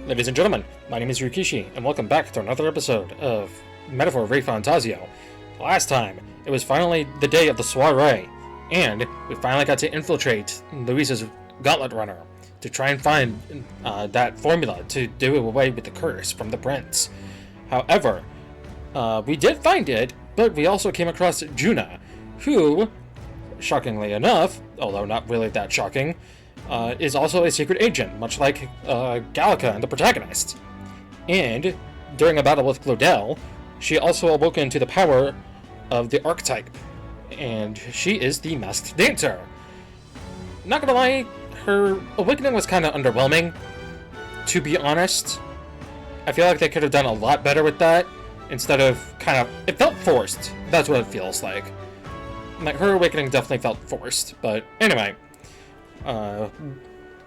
Ladies and gentlemen, my name is Rikishi, and welcome back to another episode of Metaphor Refantazio. Last time, it was finally the day of the soiree, and we finally got to infiltrate Luisa's Gauntlet Runner to try and find that formula to do away with the curse from the prince. However, we did find it, but we also came across Juna, who, shockingly enough, although not really that shocking, is also a secret agent, much like Gallica and the protagonist. And during a battle with Glodell, she also awoken to the power of the archetype, and she is the masked dancer. Not gonna lie, her awakening was kind of underwhelming, to be honest. I feel like they could have done a lot better with that, instead of it felt forced. That's what it feels like. Like, her awakening definitely felt forced, but anyway.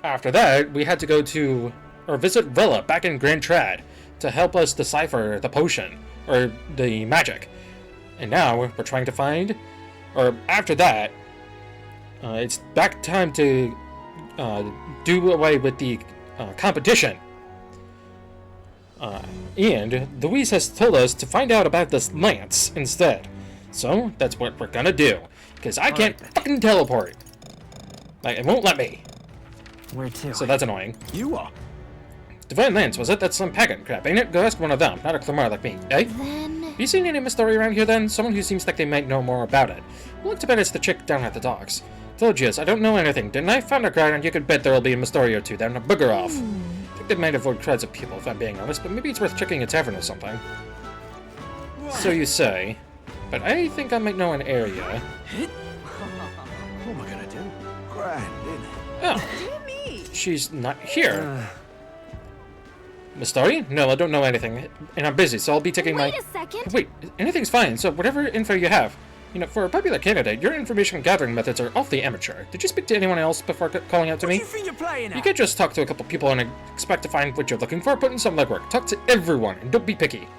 After that, we had to go to, or visit Villa back in Grand Trad to help us decipher the potion, or the magic. And now, we're trying to find, or after that, it's back time to do away with the competition. And Louise has told us to find out about this lance instead. So, that's what we're gonna do. Because I can't fucking teleport. Like, it won't let me. Where to? So that's annoying. You are. Divine Lance, was it? That's some pagan crap, ain't it? Go ask one of them, not a Clamar like me, eh? Have you seen any mystery around here then? Someone who seems like they might know more about it. Well, look to bet it's the chick down at the docks. Told you, I don't know anything, didn't I? Found a crowd and you could bet there'll be a mystery or two there. Now bugger off. I think they might avoid crowds of people, if I'm being honest, but maybe it's worth checking a tavern or something. What? So you say. But I think I might know an area. What am I gonna do? Oh, she's not here. Mystery? No, I don't know anything, and I'm busy, so I'll be taking Wait a second. Wait, anything's fine, so whatever info you have. You know, for a popular candidate, your information gathering methods are awfully amateur. Did you speak to anyone else before calling out to me? What do you think you're playing at? You can't just talk to a couple people and expect to find what you're looking for. Put in some legwork. Talk to everyone, and don't be picky.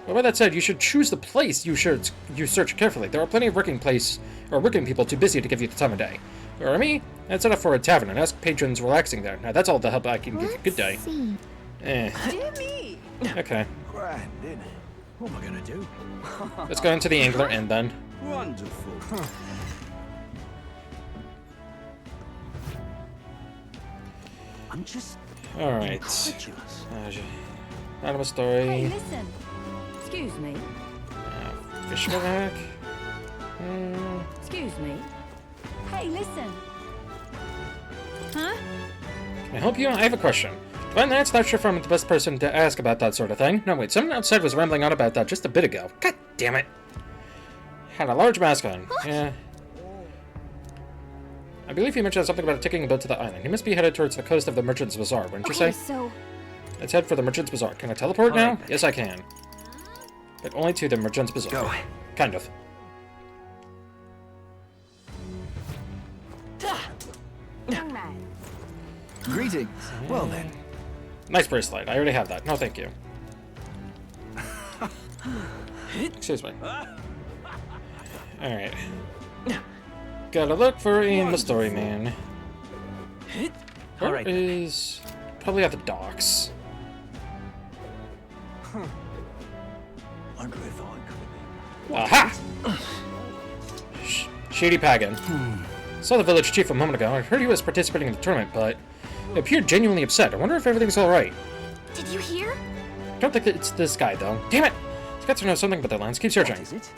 But with that said, you should choose the place you search carefully. There are plenty of working people too busy to give you the time of day. Or me, I'd set up for a tavern and ask patrons relaxing there. Now that's all the help I can give you. Good day. Jimmy! Okay. Grand, isn't it? What am I gonna do? Let's go into the Angler Inn then. Wonderful. I'm just Alright. incredulous. Out of a story. Hey, listen. Excuse me. Fishback. Excuse me. Hey, listen. Huh? Can I help you? I have a question. Divine Lance, not sure if I'm the best person to ask about that sort of thing. No, wait, someone outside was rambling on about that just a bit ago. God damn it. Had a large mask on. What? Yeah. I believe he mentioned something about taking a boat to the island. He must be headed towards the coast of the Merchant's Bazaar, wouldn't you say? So... Let's head for the Merchant's Bazaar. Can I teleport now? Alright. Yes, I can. But only to the Merchant's Bazaar. Go. Kind of. Greetings. Well then. Nice bracelet. I already have that. No, thank you. Excuse me. Alright. Gotta look for a mystery man. Where is... Probably at the docks. Wonder if I could. Aha! Shady Pagan. Saw the village chief a moment ago. I heard he was participating in the tournament, but he appeared genuinely upset. I wonder if everything's alright. Did you hear? I don't think it's this guy, though. Damn it! He's got to know something about that lands. Keep searching. What is it?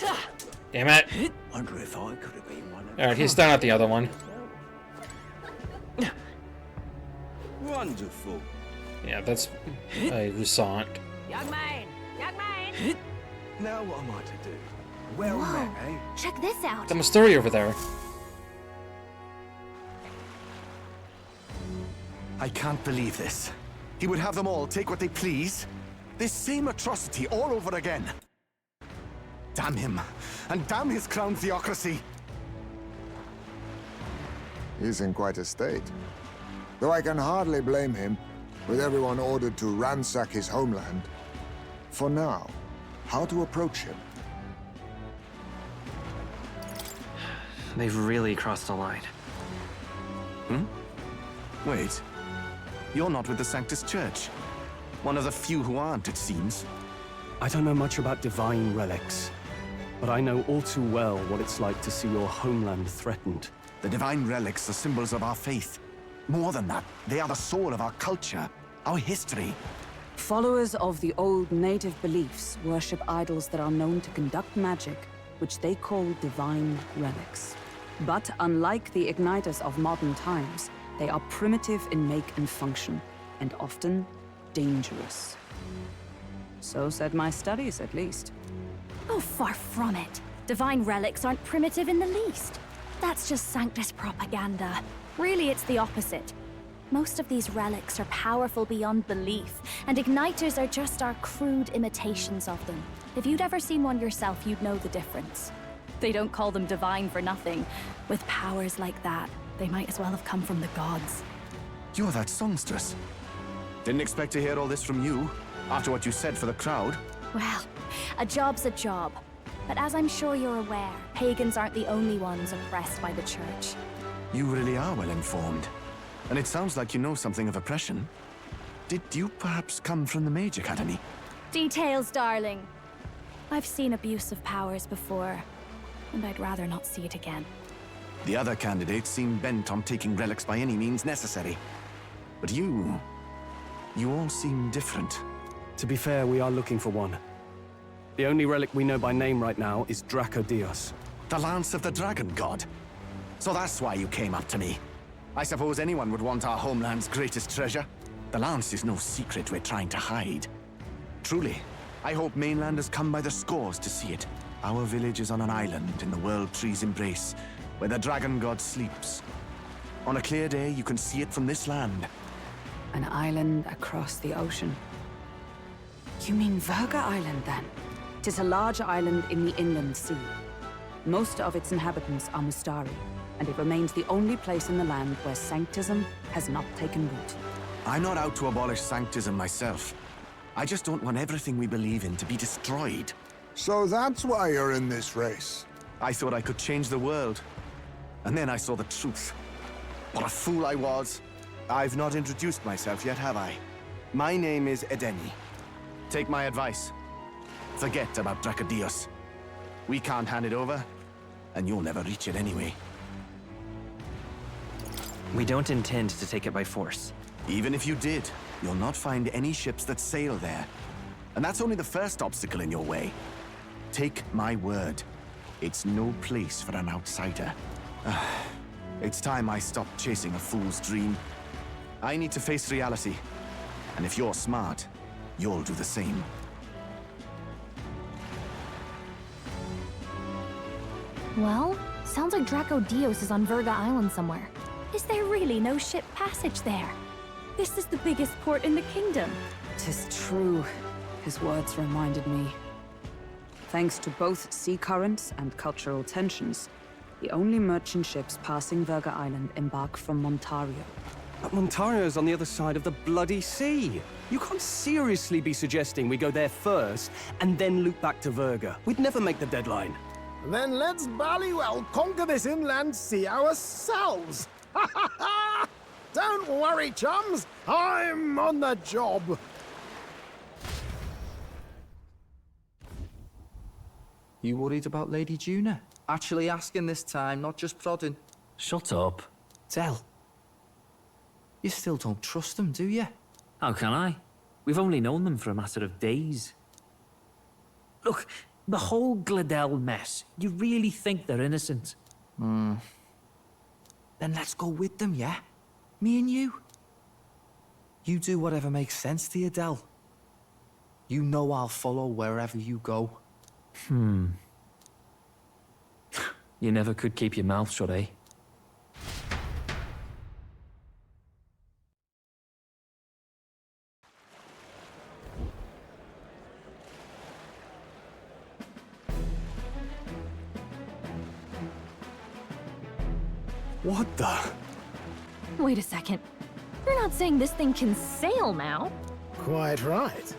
Damn it! Wonder if I could have been one of Alright, he's down at the other one. Wonderful. Yeah, that's a Rusant. Young man! Young man! Now what am I to do? Well Whoa. met, eh? Check this out. The mystery over there. I can't believe this. He would have them all take what they please. This same atrocity all over again. Damn him, and damn his crown theocracy. He's in quite a state. Though I can hardly blame him, with everyone ordered to ransack his homeland. For now, how to approach him? They've really crossed a line. Wait. You're not with the Sanctus Church. One of the few who aren't, it seems. I don't know much about divine relics, but I know all too well what it's like to see your homeland threatened. The divine relics are symbols of our faith. More than that, they are the soul of our culture, our history. Followers of the old native beliefs worship idols that are known to conduct magic, which they call divine relics. But unlike the igniters of modern times, they are primitive in make and function, and often dangerous. So said my studies, at least. Oh, far from it. Divine relics aren't primitive in the least. That's just Sanctus propaganda. Really, it's the opposite. Most of these relics are powerful beyond belief, and igniters are just our crude imitations of them. If you'd ever seen one yourself, you'd know the difference. They don't call them divine for nothing. With powers like that, they might as well have come from the gods. You're that songstress. Didn't expect to hear all this from you, after what you said for the crowd. Well, a job's a job. But as I'm sure you're aware, pagans aren't the only ones oppressed by the church. You really are well informed. And it sounds like you know something of oppression. Did you perhaps come from the Mage Academy? Details, darling. I've seen abuse of powers before, and I'd rather not see it again. The other candidates seem bent on taking relics by any means necessary. But you all seem different. To be fair, we are looking for one. The only relic we know by name right now is Draco Dios. The Lance of the Dragon God. So that's why you came up to me. I suppose anyone would want our homeland's greatest treasure. The Lance is no secret we're trying to hide. Truly, I hope mainlanders come by the scores to see it. Our village is on an island in the World Tree's embrace, where the Dragon God sleeps. On a clear day, you can see it from this land. An island across the ocean. You mean Verga Island, then? 'Tis a large island in the inland sea. Most of its inhabitants are Mustari, and it remains the only place in the land where sanctism has not taken root. I'm not out to abolish sanctism myself. I just don't want everything we believe in to be destroyed. So that's why you're in this race. I thought I could change the world. And then I saw the truth. What a fool I was. I've not introduced myself yet, have I? My name is Edeni. Take my advice. Forget about Dracodios. We can't hand it over, and you'll never reach it anyway. We don't intend to take it by force. Even if you did, you'll not find any ships that sail there. And that's only the first obstacle in your way. Take my word. It's no place for an outsider. It's time I stopped chasing a fool's dream. I need to face reality. And if you're smart, you'll do the same. Well, sounds like Draco Dios is on Verga Island somewhere. Is there really no ship passage there? This is the biggest port in the kingdom. 'Tis true. His words reminded me. Thanks to both sea currents and cultural tensions, the only merchant ships passing Verga Island embark from Montario. But Montario's on the other side of the bloody sea. You can't seriously be suggesting we go there first and then loop back to Verga. We'd never make the deadline. Then let's bally well conquer this inland sea ourselves! Ha ha ha! Don't worry, chums! I'm on the job! You worried about Lady Juna? Actually asking this time, not just prodding. Shut up. Tell. You still don't trust them, do you? How can I? We've only known them for a matter of days. Look, the whole Gladel mess, you really think they're innocent? Then let's go with them, yeah? Me and you. You do whatever makes sense to you, Del. You know I'll follow wherever you go. You never could keep your mouth shut, eh? What the? Wait a second. You're not saying this thing can sail now? Quite right.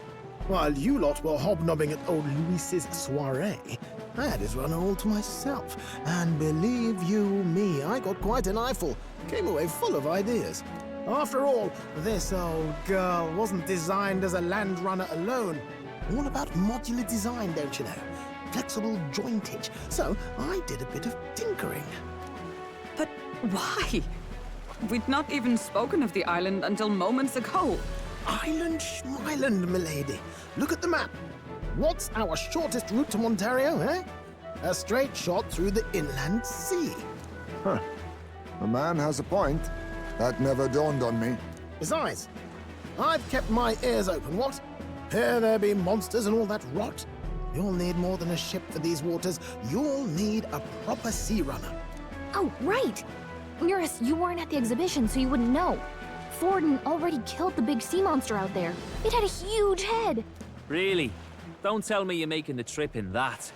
While you lot were hobnobbing at old Luis's soiree, I had his run all to myself. And believe you me, I got quite an eyeful. Came away full of ideas. After all, this old girl wasn't designed as a land runner alone. All about modular design, don't you know? Flexible jointage. So I did a bit of tinkering. But why? We'd not even spoken of the island until moments ago. Island Schmyland, milady. Look at the map. What's our shortest route to Ontario, eh? A straight shot through the inland sea. Huh. The man has a point. That never dawned on me. Besides, I've kept my ears open, what? Here there be monsters and all that rot. You'll need more than a ship for these waters. You'll need a proper sea runner. Oh, right! Eurus, you weren't at the exhibition, so you wouldn't know. Forden already killed the big sea monster out there. It had a huge head. Really? Don't tell me you're making the trip in that.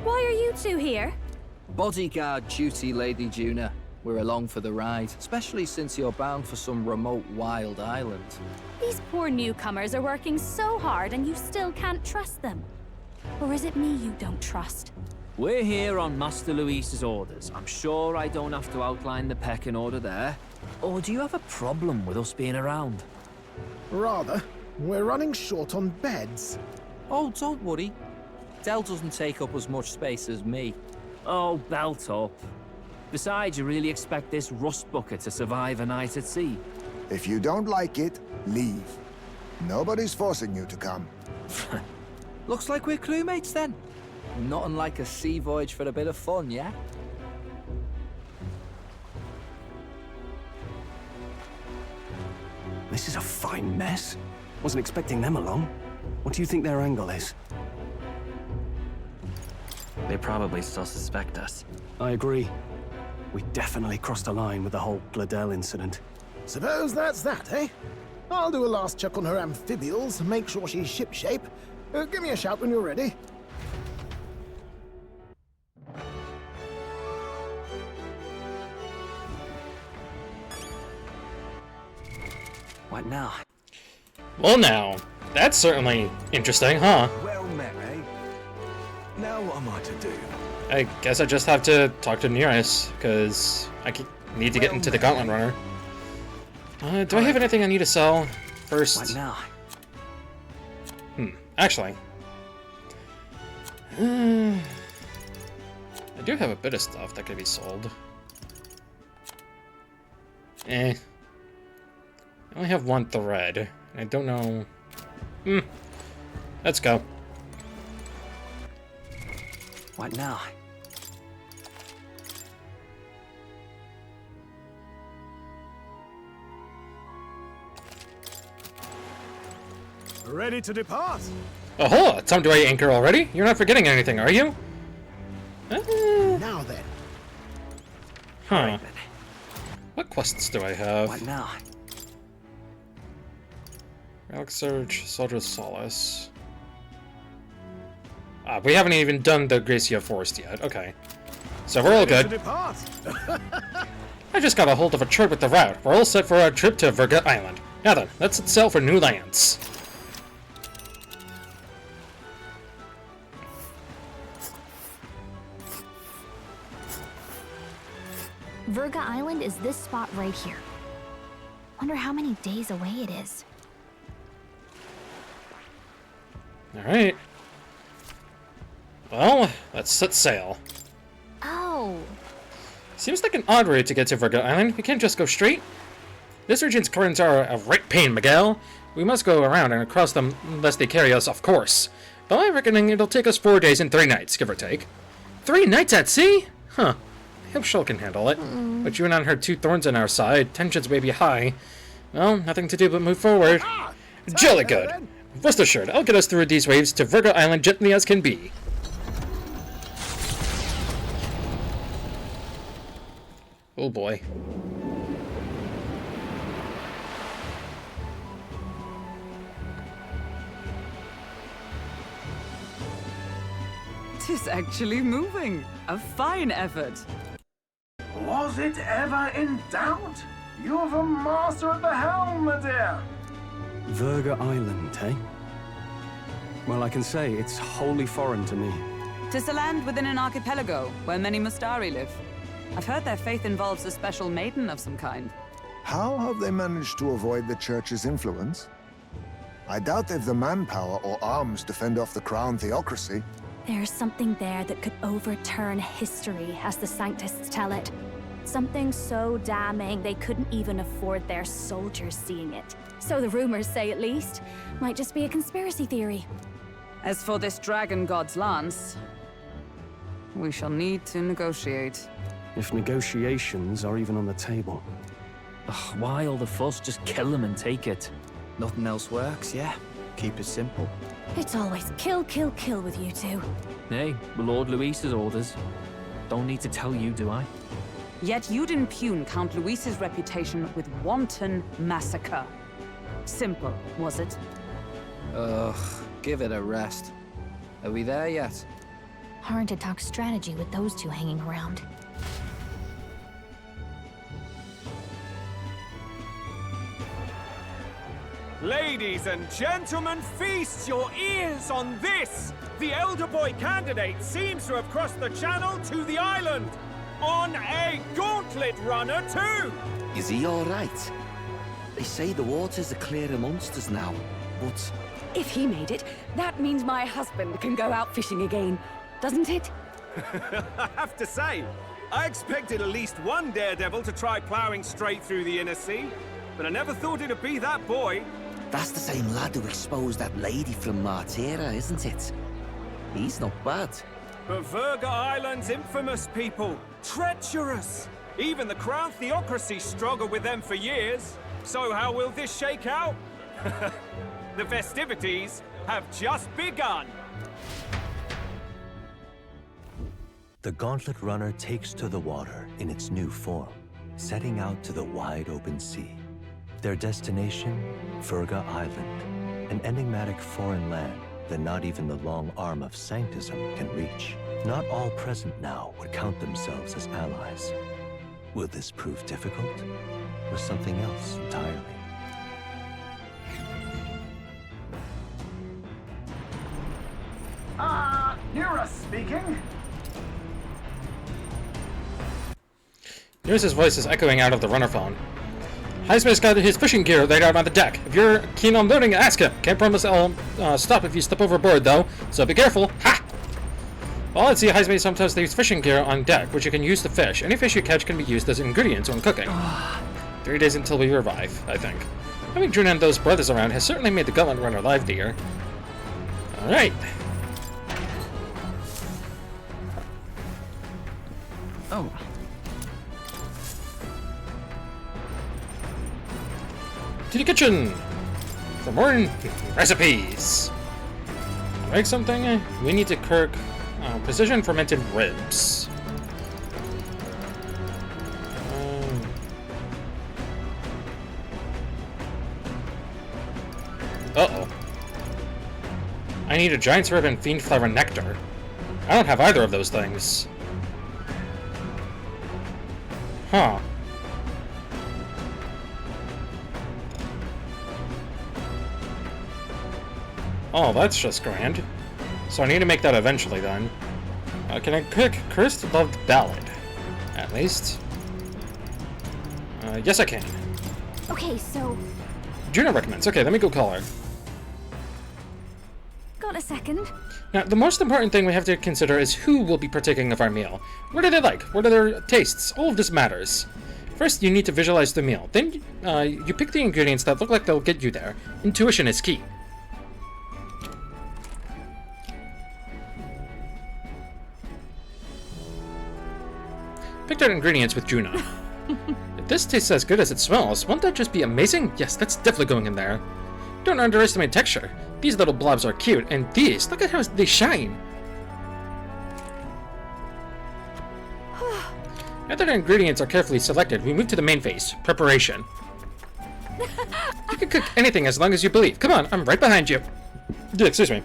Why are you two here? Bodyguard duty, Lady Juna. We're along for the ride, especially since you're bound for some remote wild island. These poor newcomers are working so hard and you still can't trust them. Or is it me you don't trust? We're here on Master Luis's orders. I'm sure I don't have to outline the pecking order there. Or do you have a problem with us being around? Rather, we're running short on beds. Oh, don't worry. Dell doesn't take up as much space as me. Oh, belt up. Besides, you really expect this rust bucket to survive a night at sea? If you don't like it, leave. Nobody's forcing you to come. Looks like we're crewmates then. Not unlike a sea voyage for a bit of fun, yeah? This is a fine mess. Wasn't expecting them along. What do you think their angle is? They probably still suspect us. I agree. We definitely crossed a line with the whole Gladel incident. Suppose that's that, eh? I'll do a last check on her amphibials, make sure she's shipshape. Give me a shout when you're ready. What now? Well now, that's certainly interesting, huh? Well met, eh? Now what am I to do? I guess I just have to talk to Nearest, because I need to get into the Gauntlet Runner. Do I have anything I need to sell first? What now? Actually. I do have a bit of stuff that could be sold. I only have one thread. I don't know... Let's go. What now? Ready to depart? Oh, time to anchor already? You're not forgetting anything, are you? Now then. Huh. What quests do I have? What now? Relic Surge, Soldier's Solace. We haven't even done the Gracia Forest yet. Okay. So we're all good. I just got a hold of a chart with the route. We're all set for our trip to Verga Island. Now then, let's set sail for new lands. Verga Island is this spot right here. Wonder how many days away it is. Alright. Well, let's set sail. Oh. Seems like an odd route to get to Verga Island. We can't just go straight. This region's currents are a right pain, Miguel. We must go around and across them lest they carry us off course. But I'm reckoning it'll take us 4 days and 3 nights, give or take. 3 nights at sea? Huh. I hope Shell can handle it. But you and I heard 2 thorns on our side. Tensions may be high. Well, nothing to do but move forward. Jolly good. Rest assured, I'll get us through these waves to Verga Island gently as can be. Oh boy. Tis actually moving. A fine effort. Was it ever in doubt? You're the master at the helm, my dear. Verga Island, eh? Well, I can say it's wholly foreign to me. 'Tis a land within an archipelago, where many Mustari live. I've heard their faith involves a special maiden of some kind. How have they managed to avoid the Church's influence? I doubt they've the manpower or arms to fend off the Crown theocracy. There's something there that could overturn history, as the Sanctists tell it. Something so damning they couldn't even afford their soldiers seeing it. So the rumors say, at least. Might just be a conspiracy theory. As for this dragon god's lance, we shall need to negotiate. If negotiations are even on the table. Ugh, why all the fuss? Just kill them and take it. Nothing else works, yeah? Keep it simple. It's always kill, kill, kill with you two. Hey, Lord Luis's orders. Don't need to tell you, do I? Yet you'd impugn Count Luis's reputation with wanton massacre. Simple, was it? Ugh, give it a rest. Are we there yet? Hard to talk strategy with those two hanging around. Ladies and gentlemen, feast your ears on this! The elder boy candidate seems to have crossed the channel to the island! On a gauntlet runner, too! Is he all right? They say the waters are clear amongst us now, but... If he made it, that means my husband can go out fishing again, doesn't it? I have to say, I expected at least one daredevil to try plowing straight through the inner sea, but I never thought it'd be that boy. That's the same lad who exposed that lady from Martira, isn't it? He's not bad. But Verga Island's infamous people. Treacherous! Even the Crown theocracy struggled with them for years. So how will this shake out? The festivities have just begun. The Gauntlet Runner takes to the water in its new form, setting out to the wide open sea. Their destination, Verga Island, an enigmatic foreign land that not even the long arm of Sanctism can reach. Not all present now would count themselves as allies. Will this prove difficult, or something else entirely? Nira speaking. News' voice is echoing out of the runner phone. Highsmith's got his fishing gear laid out on the deck. If you're keen on loading, ask him. Can't promise I'll stop if you step overboard, though, so be careful. Ha! Well, let's see, Highsmith sometimes leaves fishing gear on deck, which you can use to fish. Any fish you catch can be used as ingredients when cooking. 3 days until we revive, I think. Having Juna and those brothers around has certainly made the Gauntlet Runner livelier. Alright. Oh. To the kitchen for more recipes. Make something. We need to cook precision fermented ribs. Uh-oh. I need a giant's rib and fiend flower nectar. I don't have either of those things. Huh. Oh, that's just grand. So I need to make that eventually, then. Can I cook Cursed Loved Ballad? At least. Yes, I can. Okay, so... Juna recommends. Okay, let me go call her. Got a second? Now, the most important thing we have to consider is who will be partaking of our meal. What do they like? What are their tastes? All of this matters. First, you need to visualize the meal. Then, you pick the ingredients that look like they'll get you there. Intuition is key. Picked out ingredients with Juna. If this tastes as good as it smells, won't that just be amazing? Yes, that's definitely going in there. Don't underestimate texture. These little blobs are cute, and these, look at how they shine. Now that our ingredients are carefully selected, we move to the main phase, preparation. You can cook anything as long as you believe. Come on, I'm right behind you. Excuse me.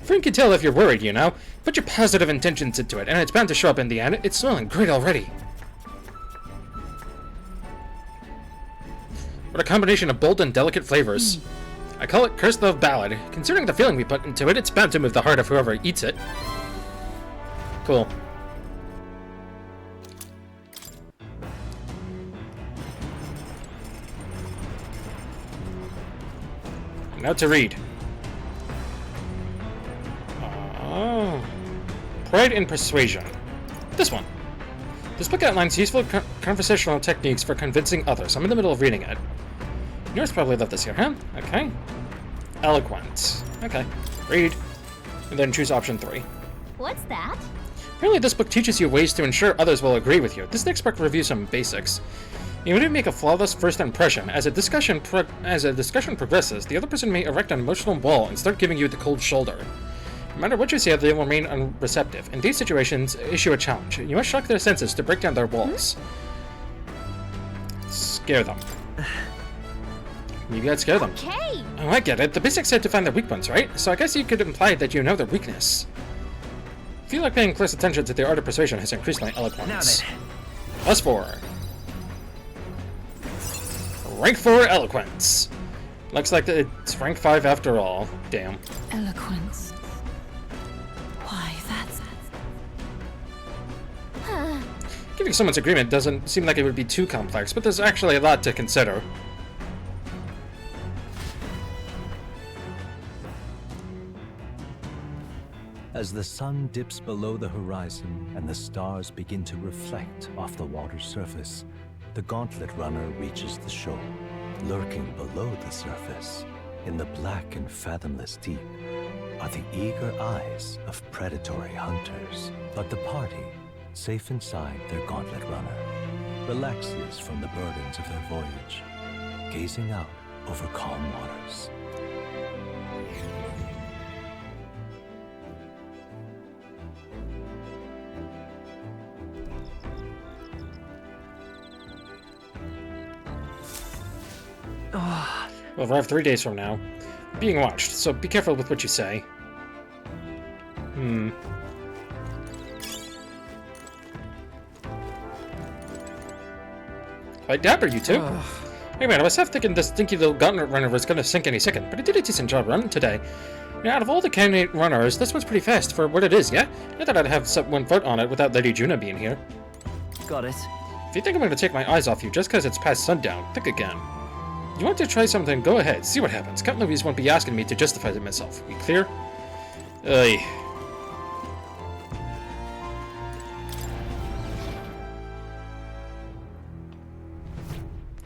Friend can tell if you're worried, you know. Put your positive intentions into it, and it's bound to show up in the end. It's smelling great already. What a combination of bold and delicate flavors. I call it Cursed Love Ballad. Considering the feeling we put into it, it's bound to move the heart of whoever eats it. Cool. Now to read. Oh. Pride and Persuasion. This one. This book outlines useful conversational techniques for convincing others. I'm in the middle of reading it. Yours probably left this here, huh? Okay. Eloquence. Okay. Read. And then choose option 3. What's that? Apparently this book teaches you ways to ensure others will agree with you. This next book reviews some basics. You need to make a flawless first impression. As a discussion progresses, the other person may erect an emotional wall and start giving you the cold shoulder. No matter what you say, they will remain unreceptive. In these situations, issue a challenge. You must shock their senses to break down their walls. Scare them. You gotta scare them. Okay. Oh, I get it. The basics said to find their weak ones, right? So I guess you could imply that you know their weakness. I feel like paying close attention to the art of persuasion has increased my eloquence. Now then. Plus 4. Rank 4 eloquence. Looks like it's rank 5 after all. Damn. Eloquence. Why, that's... Giving someone's agreement doesn't seem like it would be too complex, but there's actually a lot to consider. As the sun dips below the horizon and the stars begin to reflect off the water's surface, the Gauntlet Runner reaches the shore. Lurking below the surface, in the black and fathomless deep, are the eager eyes of predatory hunters. But the party, safe inside their Gauntlet Runner, relaxes from the burdens of their voyage, gazing out over calm waters. We'll arrive 3 days from now. Being watched, so be careful with what you say. Quite dapper, you two. Hey man, I was half thinking this stinky little Gauntlet Runner was gonna sink any second, but it did a decent job running today. Now, out of all the candidate runners, this one's pretty fast for what it is, yeah? Not that I'd have set 1 foot on it without Lady Juna being here. Got it. If you think I'm gonna take my eyes off you just because it's past sundown, think again. You want to try something, go ahead, see what happens. Captain Louise won't be asking me to justify it myself. We clear? Ugh.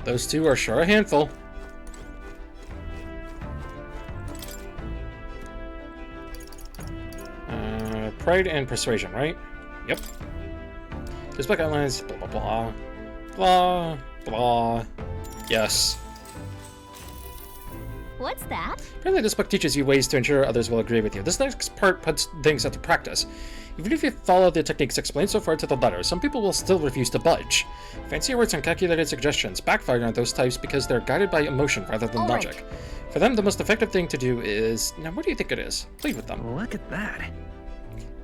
Those two are sure a handful. Pride and Persuasion, right? Yep. This book outlines blah blah blah. Blah blah. Yes. What's that? Apparently this book teaches you ways to ensure others will agree with you. This next part puts things into practice. Even if you follow the techniques explained so far to the letter, some people will still refuse to budge. Fancy words and calculated suggestions backfire on those types because they're guided by emotion rather than logic. For them, the most effective thing to do is... Now, what do you think it is? Plead with them. Look at that.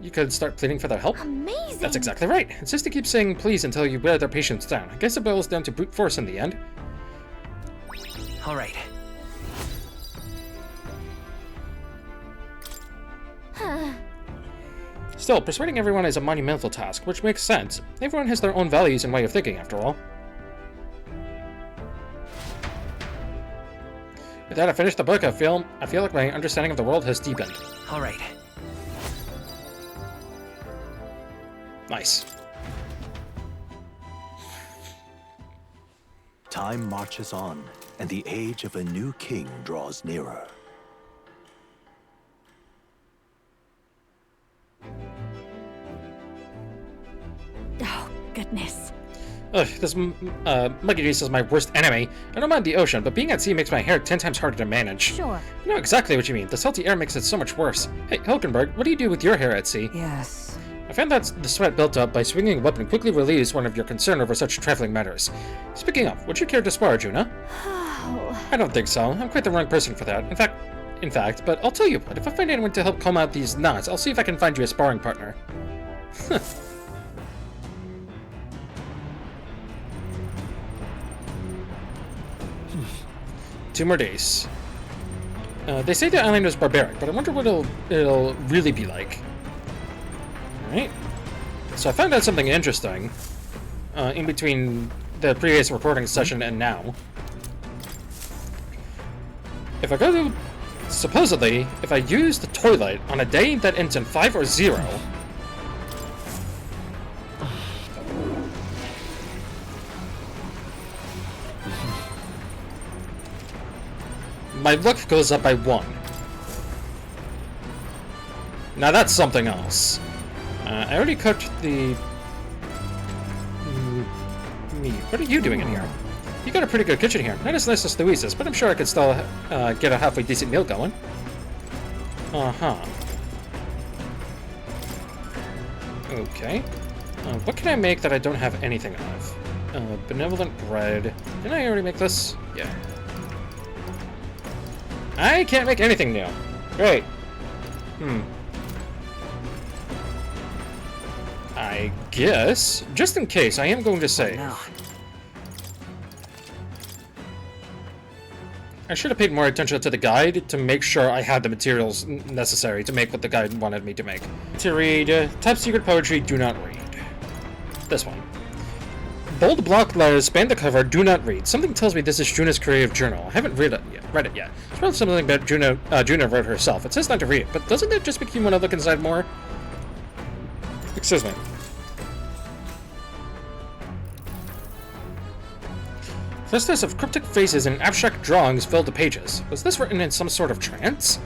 You could start pleading for their help? Amazing! That's exactly right. Insist to keep saying please until you wear their patience down. I guess it boils down to brute force in the end. All right. Still, persuading everyone is a monumental task, which makes sense. Everyone has their own values and way of thinking, after all. With that, I finished the book. I feel like my understanding of the world has deepened. All right. Nice. Time marches on, and the age of a new king draws nearer. Oh, goodness. Ugh, this Muggy Reese is my worst enemy. I don't mind the ocean, but being at sea makes my hair 10 times harder to manage. Sure. I know exactly what you mean. The salty air makes it so much worse. Hey, Hulkenberg, what do you do with your hair at sea? Yes. I found that the sweat built up by swinging a weapon quickly relieves one of your concern over such trifling matters. Speaking of, would you care to spar, Juna? I don't think so. I'm quite the wrong person for that. In fact, but I'll tell you what, if I find anyone to help comb out these knots, I'll see if I can find you a sparring partner. 2 more days. They say the island is barbaric, but I wonder what it'll really be like. Alright. So I found out something interesting in between the previous recording session and now. If I go to Supposedly, if I use the toilet on a day that ends in 5 or 0, my luck goes up by 1. Now that's something else. I already cooked the meat. What are you doing in here? You got a pretty good kitchen here. Not as nice as Louise's, but I'm sure I could still get a halfway decent meal going. Uh-huh. Okay. What can I make that I don't have anything of? Benevolent bread. Didn't I already make this? Yeah. I can't make anything new. Great. I guess, just in case, I am going to save. I should have paid more attention to the guide to make sure I had the materials necessary to make what the guide wanted me to make. To read, top secret poetry, do not read. This one. Bold block letters span the cover, do not read. Something tells me this is Juna's creative journal. I haven't read it yet. It's probably something that Juna wrote herself. It says not to read it, but doesn't it just make you want to look inside more? Excuse me. Vistas of cryptic faces and abstract drawings filled the pages. Was this written in some sort of trance?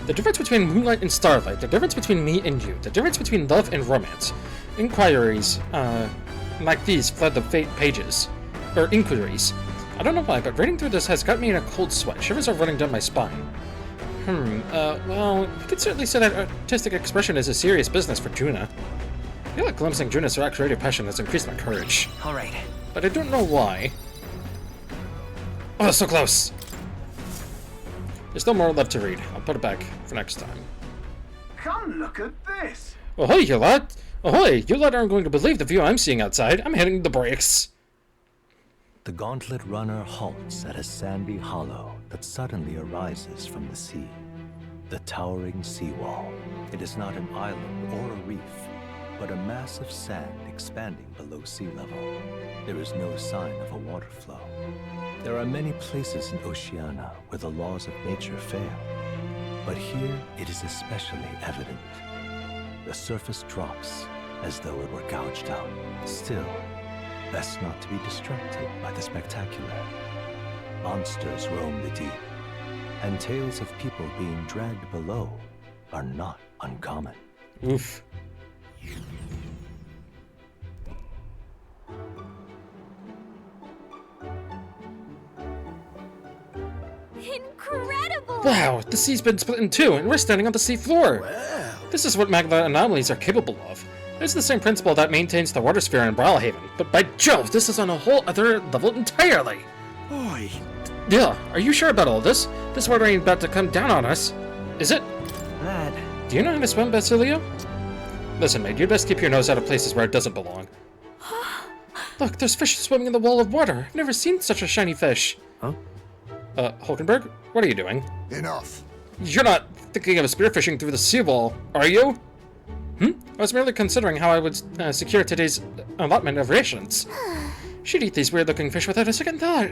The difference between moonlight and starlight, the difference between me and you, the difference between love and romance. Inquiries, like these flood the pages. Or inquiries. I don't know why, but reading through this has got me in a cold sweat. Shivers are running down my spine. Well, we could certainly say that artistic expression is a serious business for Juna. I feel like glimpsing Juna's creative passion has increased my courage. Alright. But I don't know why. Oh, so close! There's still more left to read. I'll put it back for next time. Come look at this! Ahoy, you lot! Ahoy! You lot aren't going to believe the view I'm seeing outside. I'm hitting the brakes. The Gauntlet Runner halts at a sandy hollow that suddenly arises from the sea. The towering seawall. It is not an island or a reef, but a mass of sand expanding below sea level. There is no sign of a water flow. There are many places in Oceania where the laws of nature fail, but here it is especially evident. The surface drops as though it were gouged out. Still, best not to be distracted by the spectacular. Monsters roam the deep, and tales of people being dragged below are not uncommon. Oof. Incredible! Wow, the sea's been split in two, and we're standing on the sea floor. Wow. This is what magma anomalies are capable of. It's the same principle that maintains the water sphere in Brawlhaven, but by Jove, this is on a whole other level entirely. Oi. Yeah, are you sure about all this? This water ain't about to come down on us, is it? Lad. Do you know how to swim, Basilio? Listen, mate, you'd best keep your nose out of places where it doesn't belong. Look, there's fish swimming in the wall of water. I've never seen such a shiny fish. Huh? Hulkenberg, what are you doing? Enough. You're not thinking of spearfishing through the seawall, are you? I was merely considering how I would secure today's allotment of rations. She'd eat these weird-looking fish without a second thought.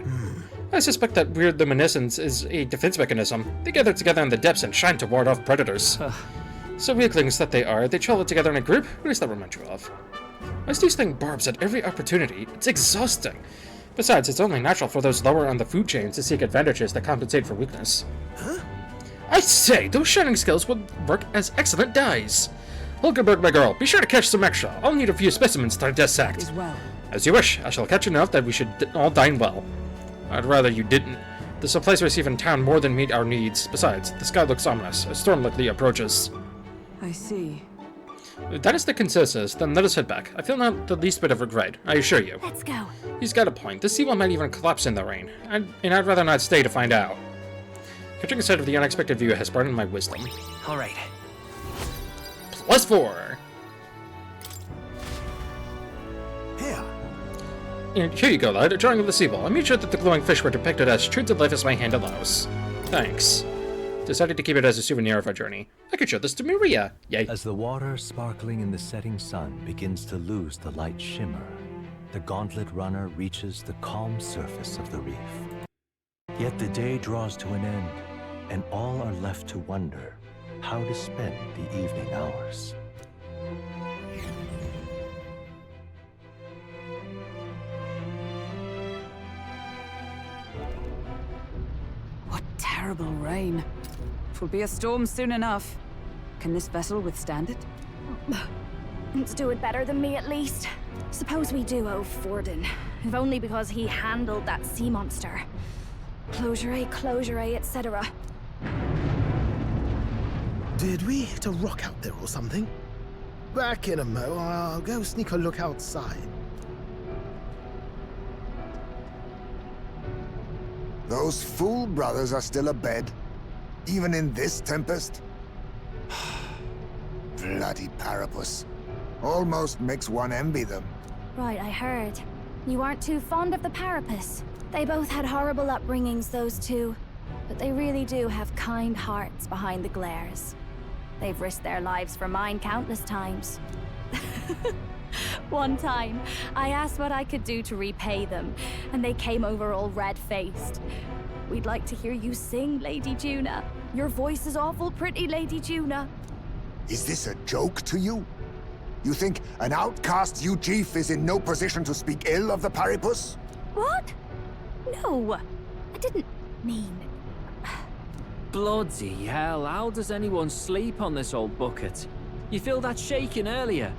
I suspect that weird luminescence is a defense mechanism. They gather together in the depths and shine to ward off predators. So weaklings that they are, they travel together in a group? Who does that remind you of? I see these barbs at every opportunity. It's exhausting. Besides, it's only natural for those lower on the food chain to seek advantages that compensate for weakness. Huh? I say, those shining skills would work as excellent dyes. Hulkenberg, my girl, be sure to catch some extra. I'll need a few specimens to dissect. As well. As you wish. I shall catch enough that we should all dine well. I'd rather you didn't. The supplies we receive in town more than meet our needs. Besides, the sky looks ominous. A storm likely approaches. I see. If that is the consensus, then let us head back. I feel not the least bit of regret, I assure you. Let's go. He's got a point. The seawall might even collapse in the rain. And I'd rather not stay to find out. Catching sight of the unexpected view has broadened my wisdom. Alright. +4! Here. And here you go, lad. A drawing of the seawall. I made sure that the glowing fish were depicted as true to life as my hand allows. Thanks. Decided to keep it as a souvenir of our journey. I could show this to Maria. Yay. As the water sparkling in the setting sun begins to lose the light shimmer, the Gauntlet Runner reaches the calm surface of the reef. Yet the day draws to an end, and all are left to wonder how to spend the evening hours. What terrible rain. Twill be a storm soon enough. Can this vessel withstand it? It's doing better than me, at least. Suppose we do owe Forden, if only because he handled that sea monster. Closure, etc. Did we hit a rock out there or something? Back in a mo, I'll go sneak a look outside. Those fool brothers are still abed, even in this tempest? Bloody Parapus. Almost makes one envy them. Right, I heard. You aren't too fond of the Parapus. They both had horrible upbringings, those two. But they really do have kind hearts behind the glares. They've risked their lives for mine countless times. One time, I asked what I could do to repay them, and they came over all red-faced. We'd like to hear you sing, Lady Juna. Your voice is awful pretty, Lady Juna. Is this a joke to you? You think an outcast Uchief is in no position to speak ill of the Paripus? What? No, I didn't mean... Bloody hell, how does anyone sleep on this old bucket? You feel that shaking earlier?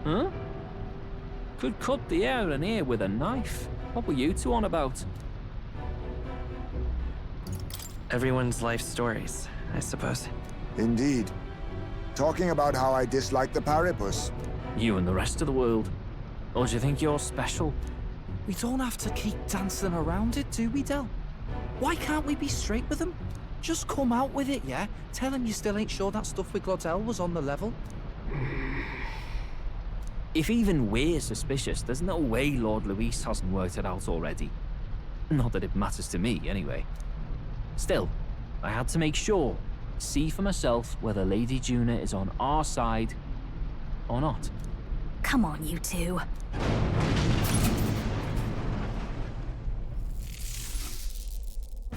Huh? Could cut the air in here with a knife. What were you two on about? Everyone's life stories, I suppose. Indeed. Talking about how I dislike the Paripus. You and the rest of the world. Or do you think you're special? We don't have to keep dancing around it, do we, Del? Why can't we be straight with them? Just come out with it, yeah? Tell him you still ain't sure that stuff with Glodell was on the level. If even we're suspicious, there's no way Lord Luis hasn't worked it out already. Not that it matters to me, anyway. Still, I had to make sure, see for myself whether Lady Juna is on our side or not. Come on, you two.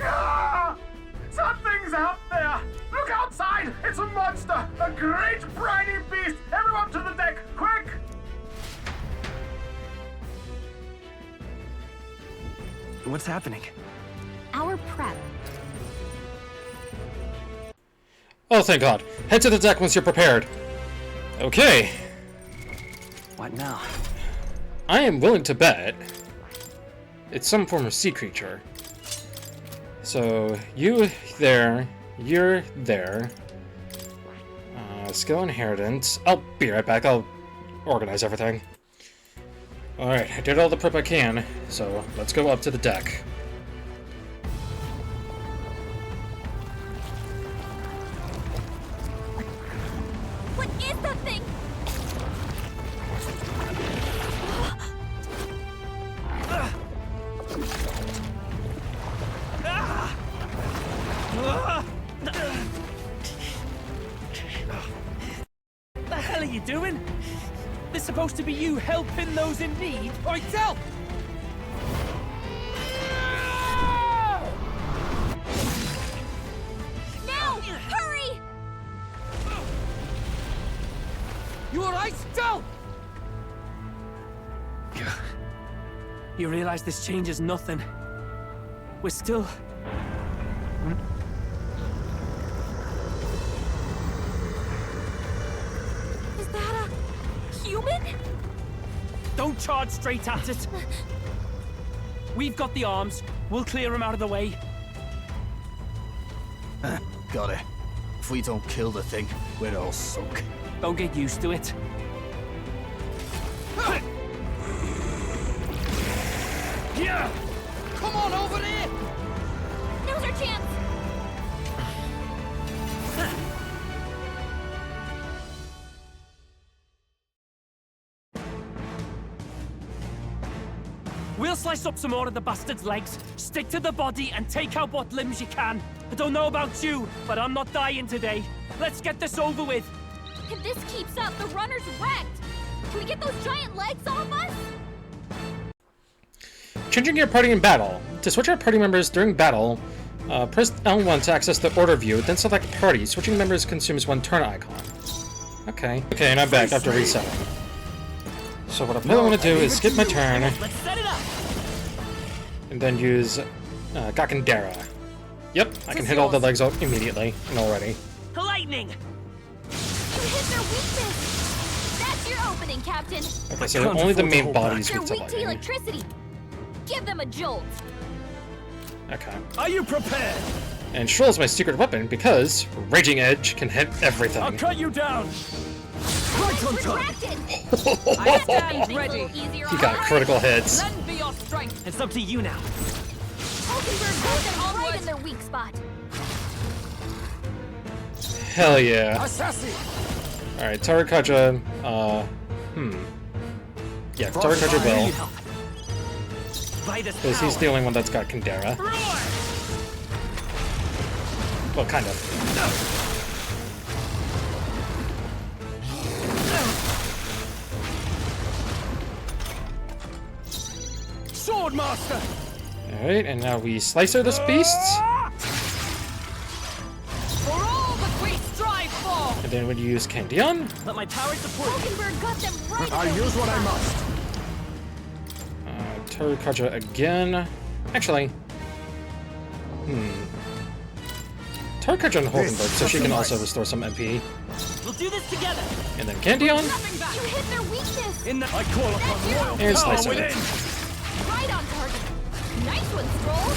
Ah! Something's out there! Look outside! It's a monster! A great briny beast! Everyone to the deck, quick! What's happening? Our prep. Oh, thank God. Head to the deck once you're prepared. Okay. What now? I am willing to bet it's some form of sea creature. So, you there, you're there. Skill inheritance. I'll be right back. I'll organize everything. Alright, I did all the prep I can, so let's go up to the deck. What is that thing? What the hell are you doing? This supposed to be you helping those in need. Right, Del! Now! Hurry! You alright, Del? You realize this changes nothing. We're still... Is that a human? Don't charge straight at it. We've got the arms. We'll clear him out of the way. Got it. If we don't kill the thing, we're all sunk. Don't get used to it. Yeah! Come on over there! Now's our chance! We'll slice up some more of the bastard's legs, stick to the body, and take out what limbs you can. I don't know about you, but I'm not dying today. Let's get this over with. If this keeps up, the runner's wrecked! Can we get those giant legs off us? Changing your party in battle. To switch out party members during battle, Press L1 to access the order view, then select party. Switching members consumes 1 turn icon. Okay. Okay, and I'm back after resetting. So what I probably want to do is skip my turn. Let's set it up. And then use Gakandera. Yep, I can hit all the legs out immediately and already. Lightning. You hit their weakness. That's your opening, Captain. Okay, so only the main bodies They're weak to weak to lightning. electricity. Give them a jolt. Okay. Are you prepared? And Shrill's my secret weapon because Raging Edge can hit everything. I'll cut you down. Right on time. I stand ready. He got critical hits. Lend me your strength. It's up to you now. Oakenberg got them all right in their weak spot. Hell yeah. Alright, Tarakaja, yeah, Tarakaja will. Because he's the only one that's got Kandera. Well, kind of. Swordmaster! Alright, and now we slicer this beast. For all that we strive for. And then we use Candion. Let my power support you. Oakenberg got them right. I'll use what I must. Tarakaja again. Actually, Tarakaja and Holdenberg, so she can also restore some MP. We'll do this together. And then Candion. You hit their weakness. In the I call upon royal And power slicer. within. Right on target. Nice one, Stroll.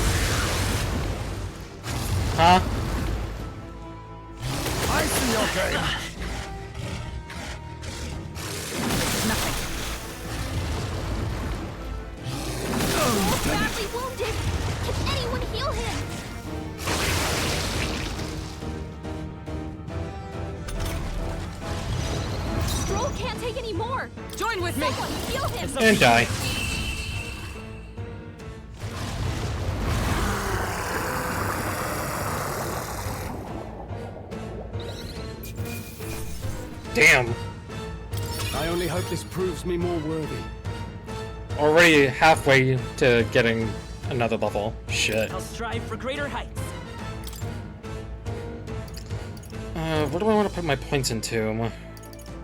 Huh? I see your game. Badly wounded. Can anyone heal him? Stroll can't take any more. Join with me. Someone heal him. And die. Damn. I only hope this proves me more worthy. Already halfway to getting another level. Shit. I'll strive for greater heights. What do I want to put my points into?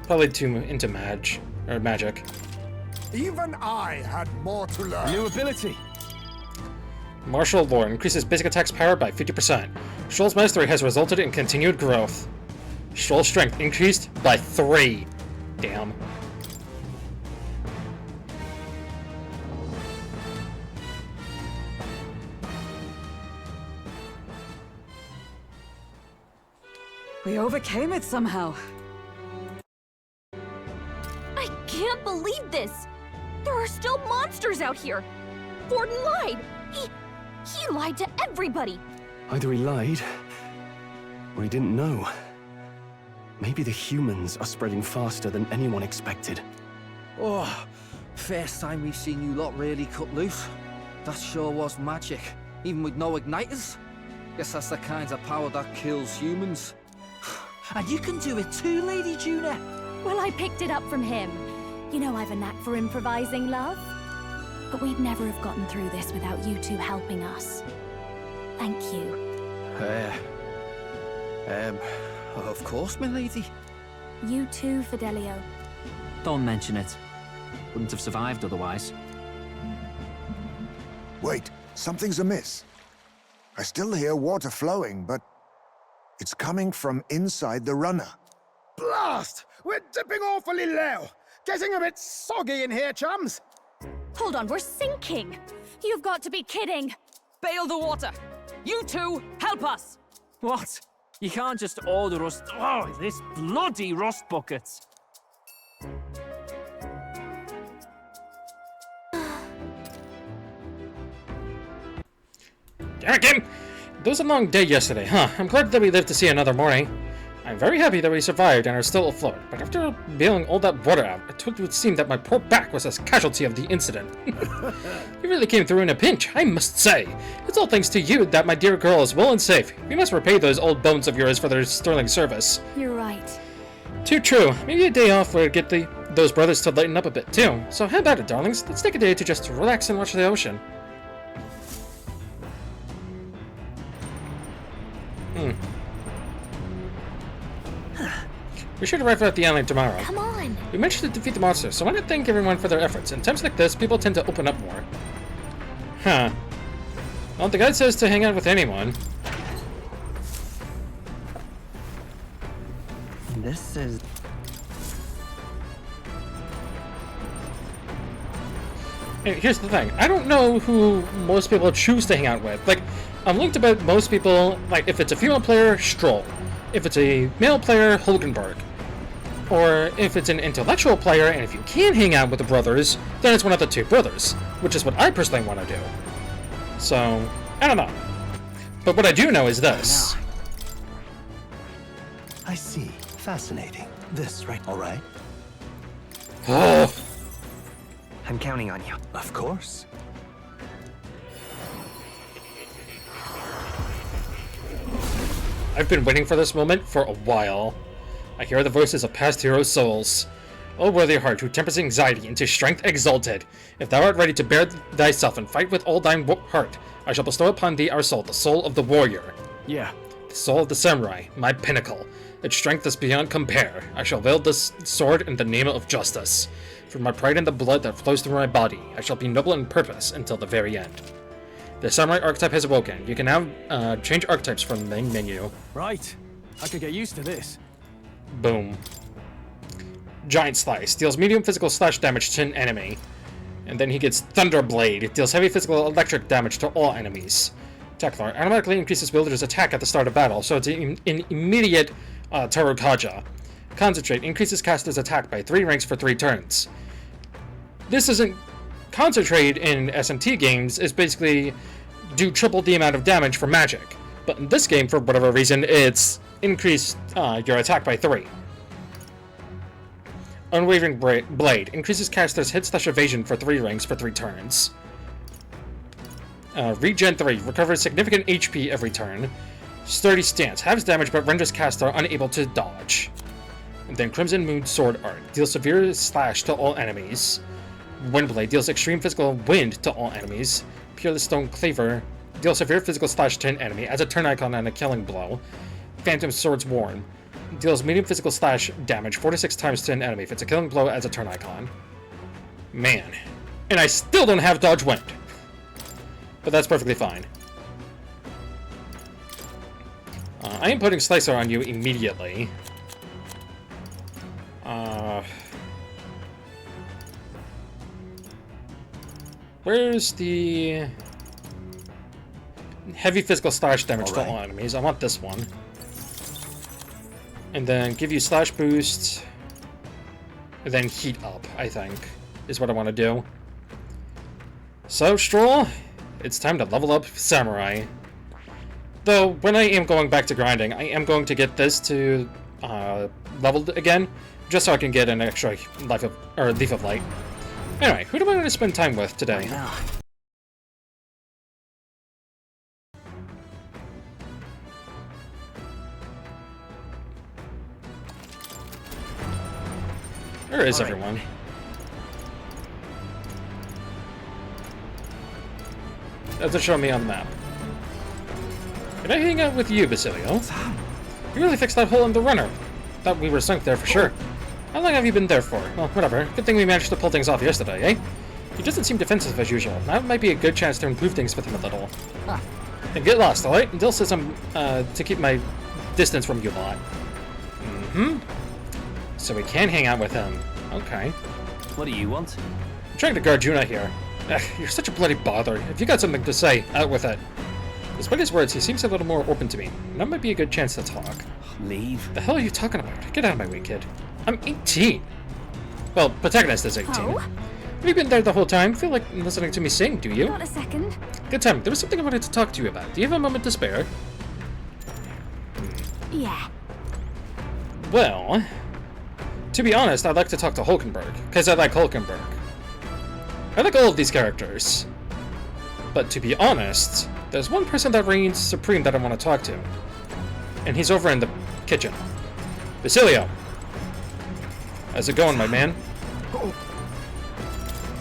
Probably into magic. Even I had more to learn. New ability. Martial Lore increases basic attack's power by 50%. Stroll's mastery has resulted in continued growth. Stroll's strength increased by 3. Damn. We overcame it somehow. I can't believe this. There are still monsters out here. Forden lied. He lied to everybody. Either he lied, or he didn't know. Maybe the humans are spreading faster than anyone expected. Oh, first time we've seen you lot really cut loose. That sure was magic, even with no igniters. Guess that's the kind of power that kills humans. And you can do it too, Lady Juna. Well, I picked it up from him. You know I've a knack for improvising, love. But we'd never have gotten through this without you two helping us. Thank you. Of course, my lady. You too, Fidelio. Don't mention it. Wouldn't have survived otherwise. Wait, something's amiss. I still hear water flowing, but it's coming from inside the runner. Blast! We're dipping awfully low. Getting a bit soggy in here, chums. Hold on, we're sinking. You've got to be kidding. Bail the water. You two, help us. What? You can't just order us... Oh, this bloody rust buckets. Damn it, Kim! It was a long day yesterday, huh? I'm glad that we lived to see another morning. I'm very happy that we survived and are still afloat, but after bailing all that water out, it would seem that my poor back was a casualty of the incident. You really came through in a pinch, I must say. It's all thanks to you that my dear girl is well and safe. We must repay those old bones of yours for their sterling service. You're right. Too true. Maybe a day off would get those brothers to lighten up a bit too. So how about it, darlings? Let's take a day to just relax and watch the ocean. We should arrive at the island tomorrow. Come on. We managed to defeat the monsters, so I want to thank everyone for their efforts. In times like this, people tend to open up more. Huh. Well, the guide says to hang out with anyone. This is... And here's the thing, I don't know who most people choose to hang out with. Like, I'm willing to bet most people, like, if it's a female player, Stroll. If it's a male player, Hulkenberg. Or if it's an intellectual player, and if you can hang out with the brothers, then it's one of the two brothers, which is what I personally want to do. So, I don't know. But what I do know is this. I see. Fascinating. This, right? All right. Oh. I'm counting on you. Of course. I've been waiting for this moment for a while. I hear the voices of past heroes' souls. O worthy heart, who tempers anxiety into strength exalted, if thou art ready to bear thyself and fight with all thine heart, I shall bestow upon thee our soul, the soul of the warrior. Yeah. The soul of the samurai, my pinnacle. Its strength is beyond compare. I shall wield this sword in the name of justice. For my pride in the blood that flows through my body, I shall be noble in purpose until the very end. The samurai archetype has awoken. You can now change archetypes from the main menu. Right. I could get used to this. Boom. Giant Slice. Deals medium physical slash damage to an enemy. And then he gets Thunder Blade. It deals heavy physical electric damage to all enemies. Teklar automatically increases wielder's attack at the start of battle, so it's an immediate Tarukaja. Concentrate increases caster's attack by 3 ranks for 3 turns. This isn't Concentrate in SMT games, is basically do triple the amount of damage for magic. But in this game, for whatever reason, it's increased your attack by 3. Unwavering Blade increases caster's hit slash evasion for 3 ranks for 3 turns. Regen 3 recovers significant HP every turn. Sturdy Stance halves damage but renders caster unable to dodge. And then Crimson Moon Sword Art deals severe slash to all enemies. Windblade deals extreme physical wind to all enemies. Peerless Stone Cleaver deals severe physical slash to an enemy, adds a turn icon and a killing blow. Phantom Swords Worn deals medium physical slash damage 4 to 6 times to an enemy. If it's a killing blow, adds a turn icon. Man. And I still don't have Dodge Wind. But that's perfectly fine. I am putting Slicer on you immediately. Where's the heavy physical slash damage to all enemies? I want this one. And then give you slash boost. And then heat up, I think, is what I want to do. So, Stroll, it's time to level up Samurai. Though, when I am going back to grinding, I am going to get this to leveled again, just so I can get an extra Leaf of Light. Anyway, who do I want to spend time with today? Where is everyone? Doesn't show me on the map. Can I hang out with you, Basilio? You really fixed that hole in the runner. Thought we were sunk there for sure. How long have you been there for? Well, whatever. Good thing we managed to pull things off yesterday, eh? He doesn't seem defensive as usual. Now might be a good chance to improve things with him a little. And get lost, alright? Dill says I'm to keep my distance from you a lot. So we can hang out with him. Okay. What do you want? I'm trying to guard Juna here. You're such a bloody bother. If you got something to say, out with it. Despite his words, he seems a little more open to me. That might be a good chance to talk. Leave? The hell are you talking about? Get out of my way, kid. I'm 18. Well, protagonist is 18. Oh? Have you been there the whole time? Feel like listening to me sing, do you? Got a second? Good time. There was something I wanted to talk to you about. Do you have a moment to spare? Yeah. Well, to be honest, I'd like to talk to Hulkenberg, because I like Hulkenberg. I like all of these characters. But to be honest, there's one person that reigns supreme that I want to talk to. And he's over in the kitchen. Basilio! How's it going, my man?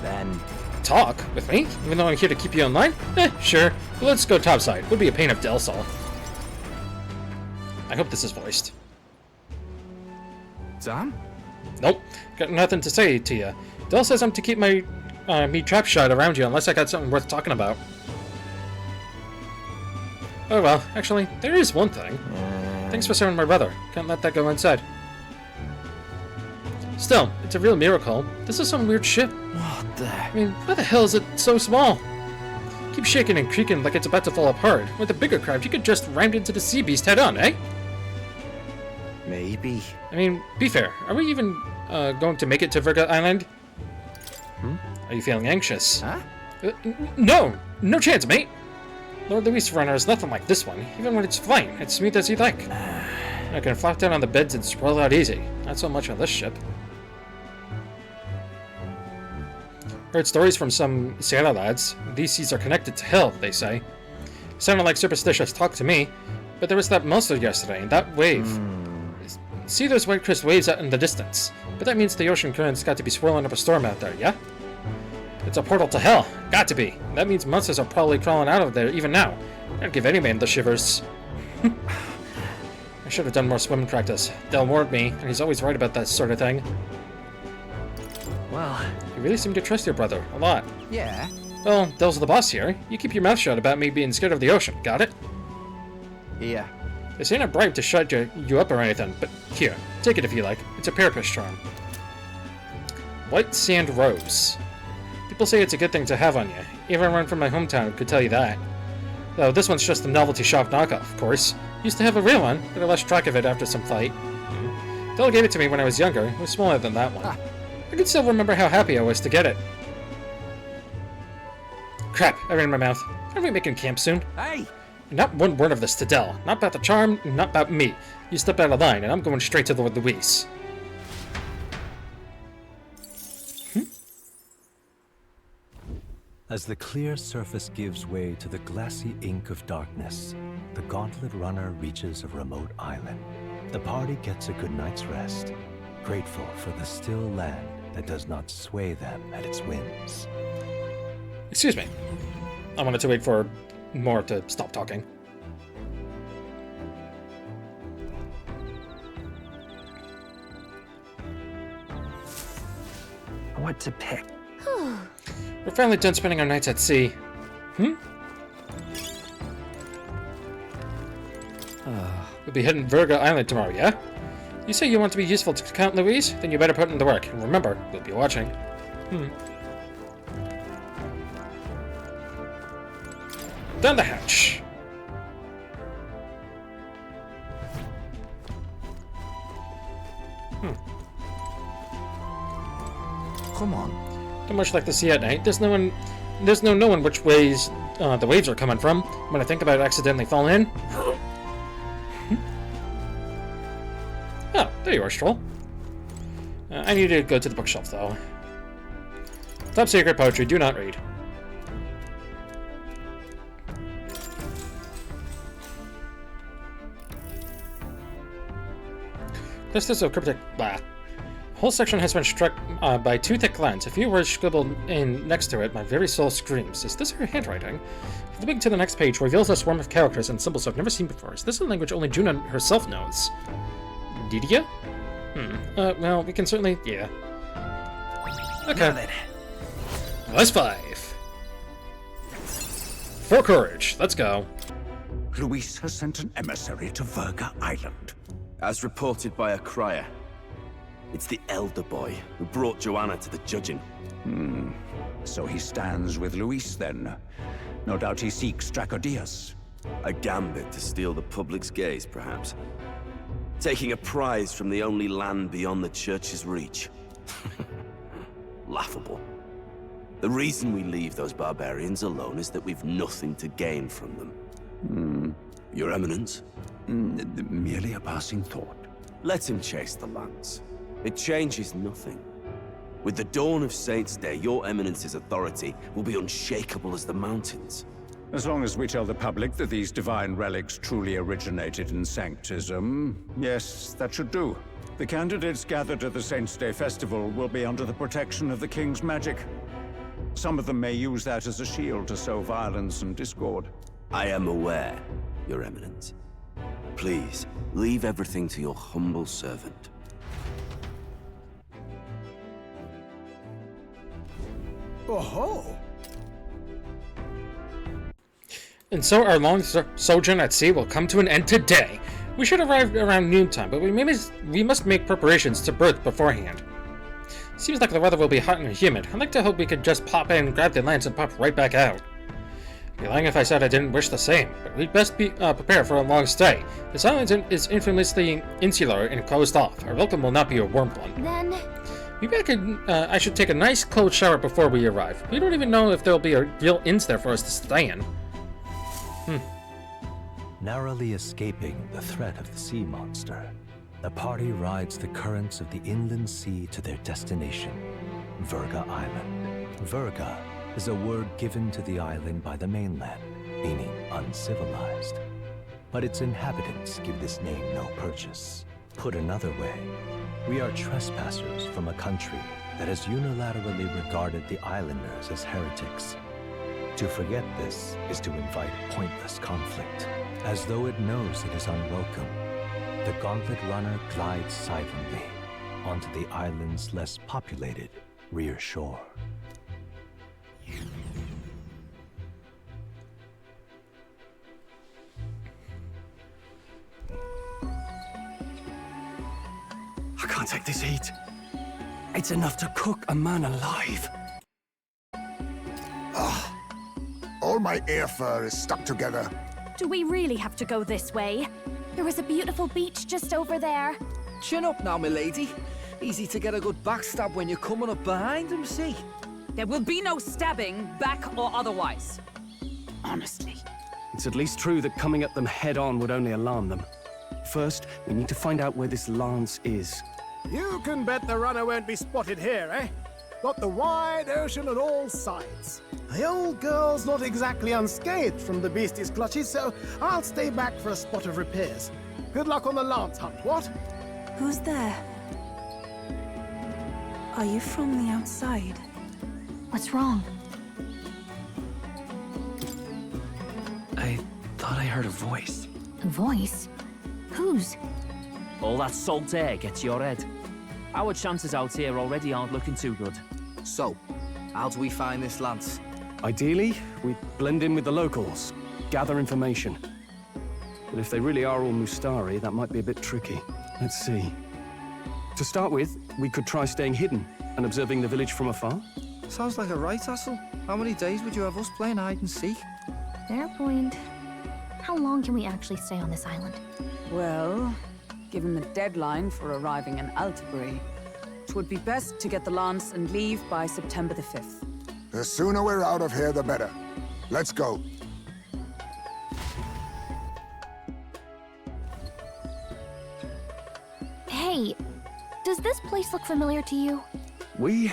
Then... Talk? With me? Even though I'm here to keep you in line? Sure. But let's go topside. Would be a pain if Del saw. I hope this is voiced. Sam? Nope, got nothing to say to you. Del says I'm to keep my me trap shot around you unless I got something worth talking about. Oh well, actually, there is one thing. Thanks for saving my brother. Can't let that go unsaid. Still, it's a real miracle. This is some weird ship. What the? I mean, why the hell is it so small? Keeps shaking and creaking like it's about to fall apart. With a bigger craft, you could just ram into the sea beast head on, eh? Maybe. I mean, be fair. Are we even going to make it to Virga Island? Are you feeling anxious? Huh? No! No chance, mate! Lord Luis Runner is nothing like this one. Even when it's flying, it's smooth as you like. I can flop down on the beds and sprawl out easy. Not so much on this ship. Heard stories from some sailor lads. These seas are connected to hell, they say. Sounded like superstitious talk to me, but there was that monster yesterday, and that wave. See those white crest waves out in the distance? But that means the ocean current's got to be swirling up a storm out there, yeah? It's a portal to hell. Got to be. That means monsters are probably crawling out of there even now. That'd give any man the shivers. I should have done more swimming practice. Del warned me, and he's always right about that sort of thing. Well, you really seem to trust your brother a lot. Yeah. Well, Del's the boss here. You keep your mouth shut about me being scared of the ocean, got it? Yeah. This ain't a bribe to shut you up or anything, but here, take it if you like. It's a parapet charm. White Sand Rose. People say it's a good thing to have on you. Everyone from my hometown could tell you that. Though this one's just a novelty shop knockoff, of course. Used to have a real one, but I lost track of it after some fight. Del gave it to me when I was younger. It was smaller than that one. I can still remember how happy I was to get it. Crap, I ran my mouth. Are we making camp soon? Hey! Not one word of this to Del. Not about the charm, not about me. You step out of line, and I'm going straight to Lord Luis. As the clear surface gives way to the glassy ink of darkness, the Gauntlet Runner reaches a remote island. The party gets a good night's rest, grateful for the still land that does not sway them at its whims. Excuse me. I wanted to wait for more to stop talking. What to pick? We're finally done spending our nights at sea. We'll be heading Virga Island tomorrow, yeah? You say you want to be useful to Count Luis? Then you better put in the work. And remember, we'll be watching. Down the hatch. Come on. Don't much like the sea at night. There's no knowing which ways the waves are coming from. When I think about accidentally falling in. Oh, there you are, Stroll. I need to go to the bookshelf, though. Top secret poetry, do not read. This is a cryptic blah. Whole section has been struck by two thick lines. A few words scribbled in next to it. My very soul screams. Is this her handwriting? Flipping to the next page reveals a swarm of characters and symbols I've never seen before. Is this a language only Juna herself knows? Didia? Well, we can certainly... yeah. Okay. Plus 5. For courage. Let's go. Luis has sent an emissary to Virga Island. As reported by a crier. It's the elder boy who brought Joanna to the judging. So he stands with Luis then. No doubt he seeks Dracodius. A gambit to steal the public's gaze, perhaps. Taking a prize from the only land beyond the church's reach. Laughable. The reason we leave those barbarians alone is that we've nothing to gain from them. Your Eminence? Merely a passing thought. Let him chase the lance. It changes nothing. With the dawn of Saints' Day, your Eminence's authority will be unshakable as the mountains. As long as we tell the public that these divine relics truly originated in Sanctism, yes, that should do. The candidates gathered at the Saints' Day Festival will be under the protection of the King's magic. Some of them may use that as a shield to sow violence and discord. I am aware, Your Eminence. Please, leave everything to your humble servant. Oh-ho! And so our long sojourn at sea will come to an end today. We should arrive around noontime, but we must make preparations to berth beforehand. Seems like the weather will be hot and humid. I'd like to hope we could just pop in, grab the lance, and pop right back out. I'd be lying if I said I didn't wish the same, but we'd best be prepared for a long stay. This island is infamously insular and closed off. Our welcome will not be a warm one. Then... Maybe I should take a nice cold shower before we arrive. We don't even know if there'll be a real inn there for us to stay in. Narrowly escaping the threat of the sea monster, the party rides the currents of the inland sea to their destination, Verga Island. Verga is a word given to the island by the mainland, meaning uncivilized. But its inhabitants give this name no purchase. Put another way, we are trespassers from a country that has unilaterally regarded the islanders as heretics. To forget this is to invite pointless conflict. As though it knows it is unwelcome, the Gauntlet Runner glides silently onto the island's less populated rear shore. I can't take this heat. It's enough to cook a man alive. All my ear fur is stuck together. Do we really have to go this way? There is a beautiful beach just over there. Chin up now, milady. Easy to get a good backstab when you're coming up behind him, see? There will be no stabbing, back or otherwise. Honestly. It's at least true that coming at them head-on would only alarm them. First, we need to find out where this lance is. You can bet the runner won't be spotted here, eh? Got the wide ocean on all sides. The old girl's not exactly unscathed from the beastie's clutches, so I'll stay back for a spot of repairs. Good luck on the lance hunt, what? Who's there? Are you from the outside? What's wrong? I thought I heard a voice. A voice? Whose? All that salt air gets your head. Our chances out here already aren't looking too good. So, how do we find this lance? Ideally, we blend in with the locals, gather information. But if they really are all Mustari, that might be a bit tricky. Let's see. To start with, we could try staying hidden and observing the village from afar. Sounds like a right hassle. How many days would you have us playing hide and seek? Fair point. How long can we actually stay on this island? Well, given the deadline for arriving in Altabury, it would be best to get the lance and leave by September the 5th. The sooner we're out of here, the better. Let's go. Hey, does this place look familiar to you? We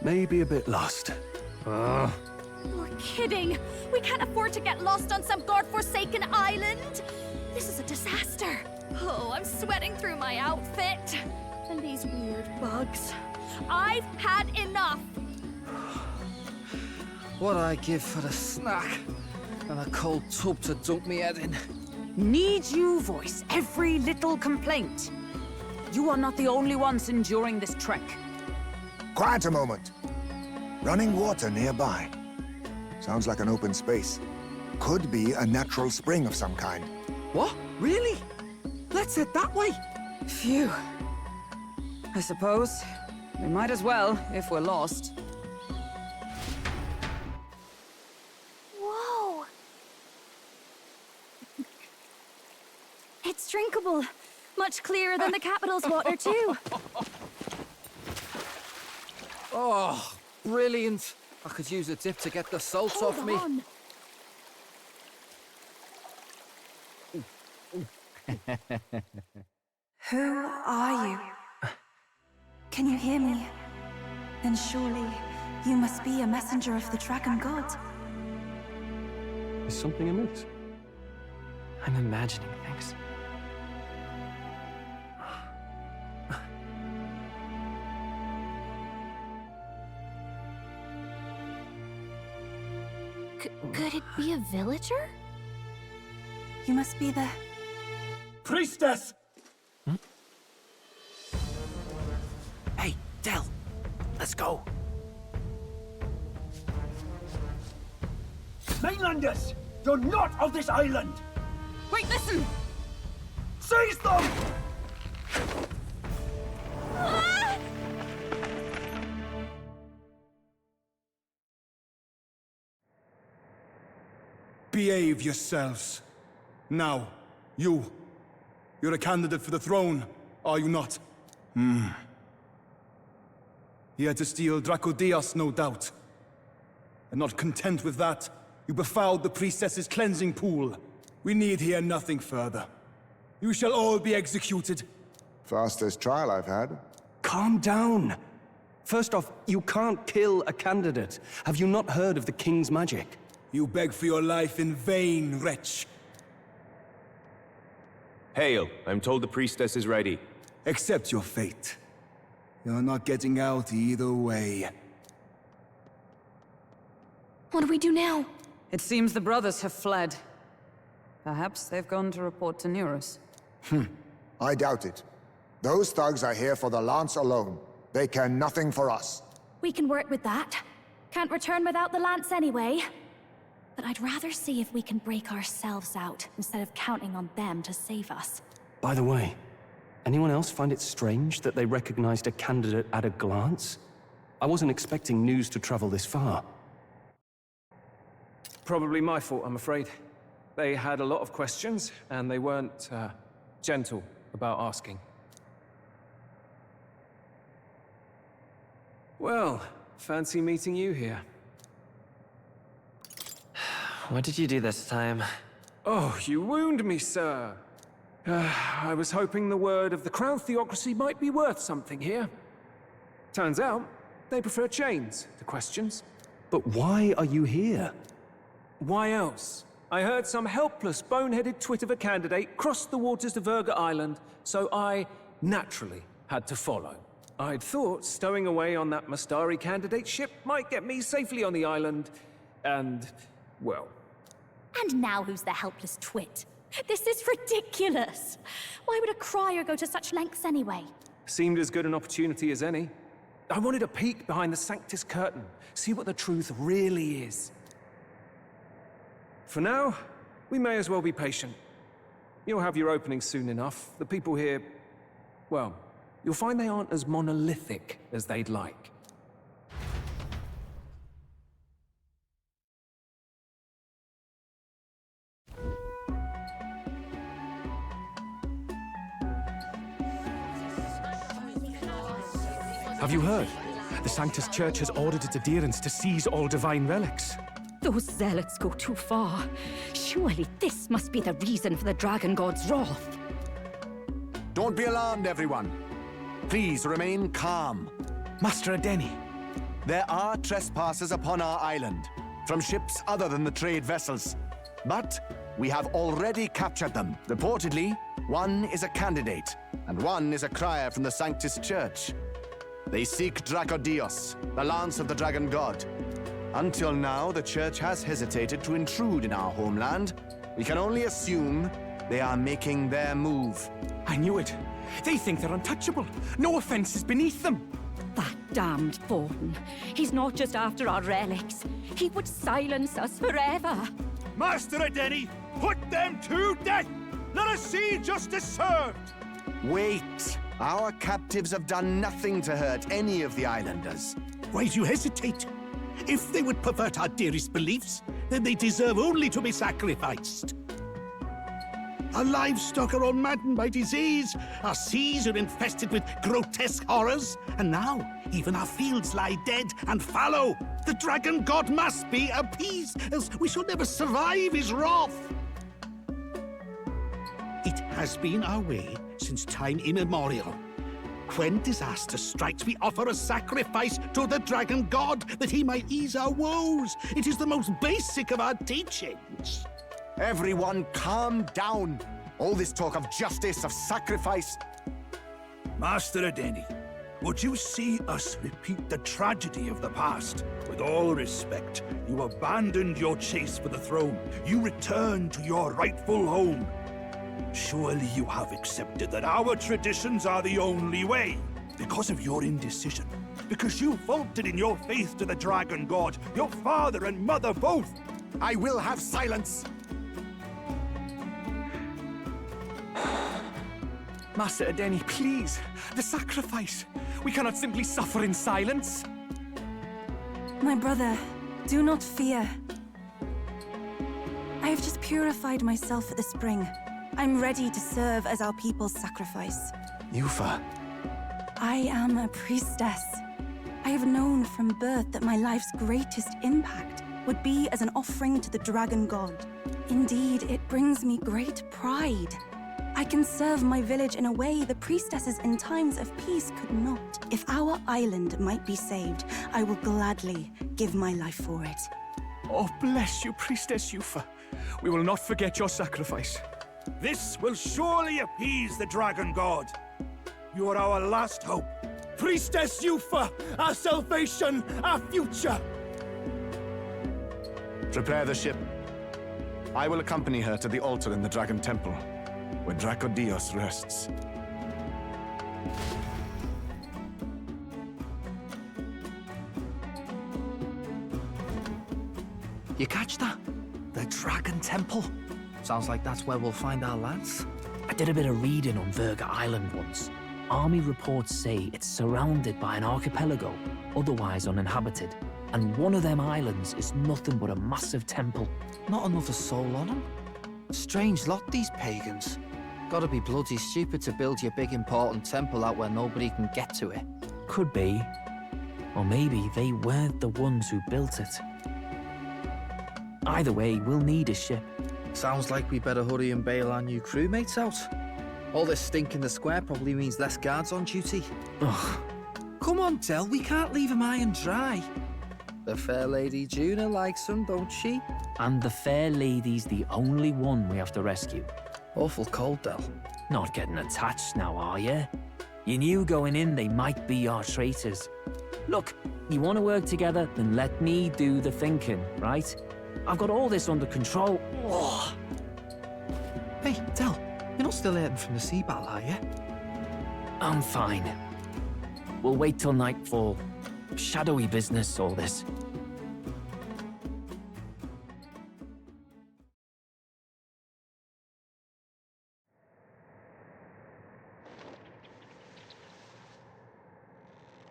may be a bit lost. You're kidding! We can't afford to get lost on some godforsaken island! This is a disaster! Oh, I'm sweating through my outfit. And these weird bugs. I've had enough! What I give for a snack and a cold tub to dunk me head in. Need you voice every little complaint. You are not the only ones enduring this trek. Quiet a moment. Running water nearby. Sounds like an open space. Could be a natural spring of some kind. What? Really? Let's head that way. Phew. I suppose we might as well if we're lost. Whoa! It's drinkable. Much clearer than the capital's water, too. Oh, brilliant. I could use a dip to get the salt Hold off me. on. Who are you? Can you hear me? Then surely you must be a messenger of the Dragon God. Is something amiss? I'm imagining things. Could it be a villager? You must be the priestess! Hey, Del, let's go. Mainlanders! You're not of this island! Wait, listen! Seize them! Behave yourselves. Now, you're a candidate for the throne, are you not? Here to steal Dracodios, no doubt. And not content with that, you befouled the priestess's cleansing pool. We need hear nothing further. You shall all be executed. Fastest trial I've had. Calm down. First off, you can't kill a candidate. Have you not heard of the king's magic? You beg for your life in vain, wretch. Hail, I'm told the priestess is ready. Accept your fate. You're not getting out either way. What do we do now? It seems the brothers have fled. Perhaps they've gone to report to Neurus. I doubt it. Those thugs are here for the lance alone. They care nothing for us. We can work with that. Can't return without the lance anyway. But I'd rather see if we can break ourselves out, instead of counting on them to save us. By the way, anyone else find it strange that they recognized a candidate at a glance? I wasn't expecting news to travel this far. Probably my fault, I'm afraid. They had a lot of questions, and they weren't, gentle about asking. Well, fancy meeting you here. What did you do this time? Oh, you wound me, sir. I was hoping the word of the Crown Theocracy might be worth something here. Turns out, they prefer chains to questions. But why are you here? Why else? I heard some helpless, boneheaded twit of a candidate cross the waters of Verga Island, so I, naturally, had to follow. I'd thought stowing away on that Mastari candidate ship might get me safely on the island, and, well... And now who's the helpless twit? This is ridiculous! Why would a crier go to such lengths anyway? Seemed as good an opportunity as any. I wanted a peek behind the Sanctus curtain, see what the truth really is. For now, we may as well be patient. You'll have your opening soon enough. The people here, well, you'll find they aren't as monolithic as they'd like. Have you heard? The Sanctus Church has ordered its adherents to seize all divine relics. Those zealots go too far. Surely this must be the reason for the Dragon God's wrath. Don't be alarmed, everyone. Please remain calm. Master Adeni. There are trespassers upon our island, from ships other than the trade vessels. But we have already captured them. Reportedly, one is a candidate, and one is a crier from the Sanctus Church. They seek Dracodios, the lance of the Dragon God. Until now, the Church has hesitated to intrude in our homeland. We can only assume they are making their move. I knew it. They think they're untouchable. No offense is beneath them. That damned Thornton. He's not just after our relics. He would silence us forever. Master Adeni, put them to death! Let us see justice served! Wait! Our captives have done nothing to hurt any of the islanders. Why do you hesitate? If they would pervert our dearest beliefs, then they deserve only to be sacrificed. Our livestock are all maddened by disease, our seas are infested with grotesque horrors, and now even our fields lie dead and fallow. The Dragon God must be appeased, else we shall never survive his wrath. It has been our way since time immemorial. When disaster strikes, we offer a sacrifice to the Dragon God that he might ease our woes. It is the most basic of our teachings. Everyone calm down. All this talk of justice, of sacrifice. Master Adeni, would you see us repeat the tragedy of the past? With all respect, you abandoned your chase for the throne. You returned to your rightful home. Surely you have accepted that our traditions are the only way. Because of your indecision. Because you faltered in your faith to the Dragon God. Your father and mother both. I will have silence! Master Adeni, please! The sacrifice! We cannot simply suffer in silence! My brother, do not fear. I have just purified myself for the spring. I'm ready to serve as our people's sacrifice. Yufa. I am a priestess. I have known from birth that my life's greatest impact would be as an offering to the Dragon God. Indeed, it brings me great pride. I can serve my village in a way the priestesses in times of peace could not. If our island might be saved, I will gladly give my life for it. Oh, bless you, Priestess Yufa. We will not forget your sacrifice. This will surely appease the Dragon God. You are our last hope. Priestess Yufa, our salvation, our future! Prepare the ship. I will accompany her to the altar in the Dragon Temple, where Dracodios rests. You catch that? The Dragon Temple. Sounds like that's where we'll find our lance. I did a bit of reading on Verga Island once. Army reports say it's surrounded by an archipelago, otherwise uninhabited. And one of them islands is nothing but a massive temple. Not another soul on them. Strange lot, these pagans. Gotta be bloody stupid to build your big important temple out where nobody can get to it. Could be. Or maybe they weren't the ones who built it. Either way, we'll need a ship. Sounds like we better hurry and bail our new crewmates out. All this stink in the square probably means less guards on duty. Ugh. Come on, Del, we can't leave him high and dry. The fair lady Juna likes him, don't she? And the fair lady's the only one we have to rescue. Awful cold, Del. Not getting attached now, are you? You knew going in they might be our traitors. Look, you want to work together, then let me do the thinking, right? I've got all this under control. Oh. Hey, Del, you're not still hurting from the sea battle, are you? I'm fine. We'll wait till nightfall. Shadowy business, all this.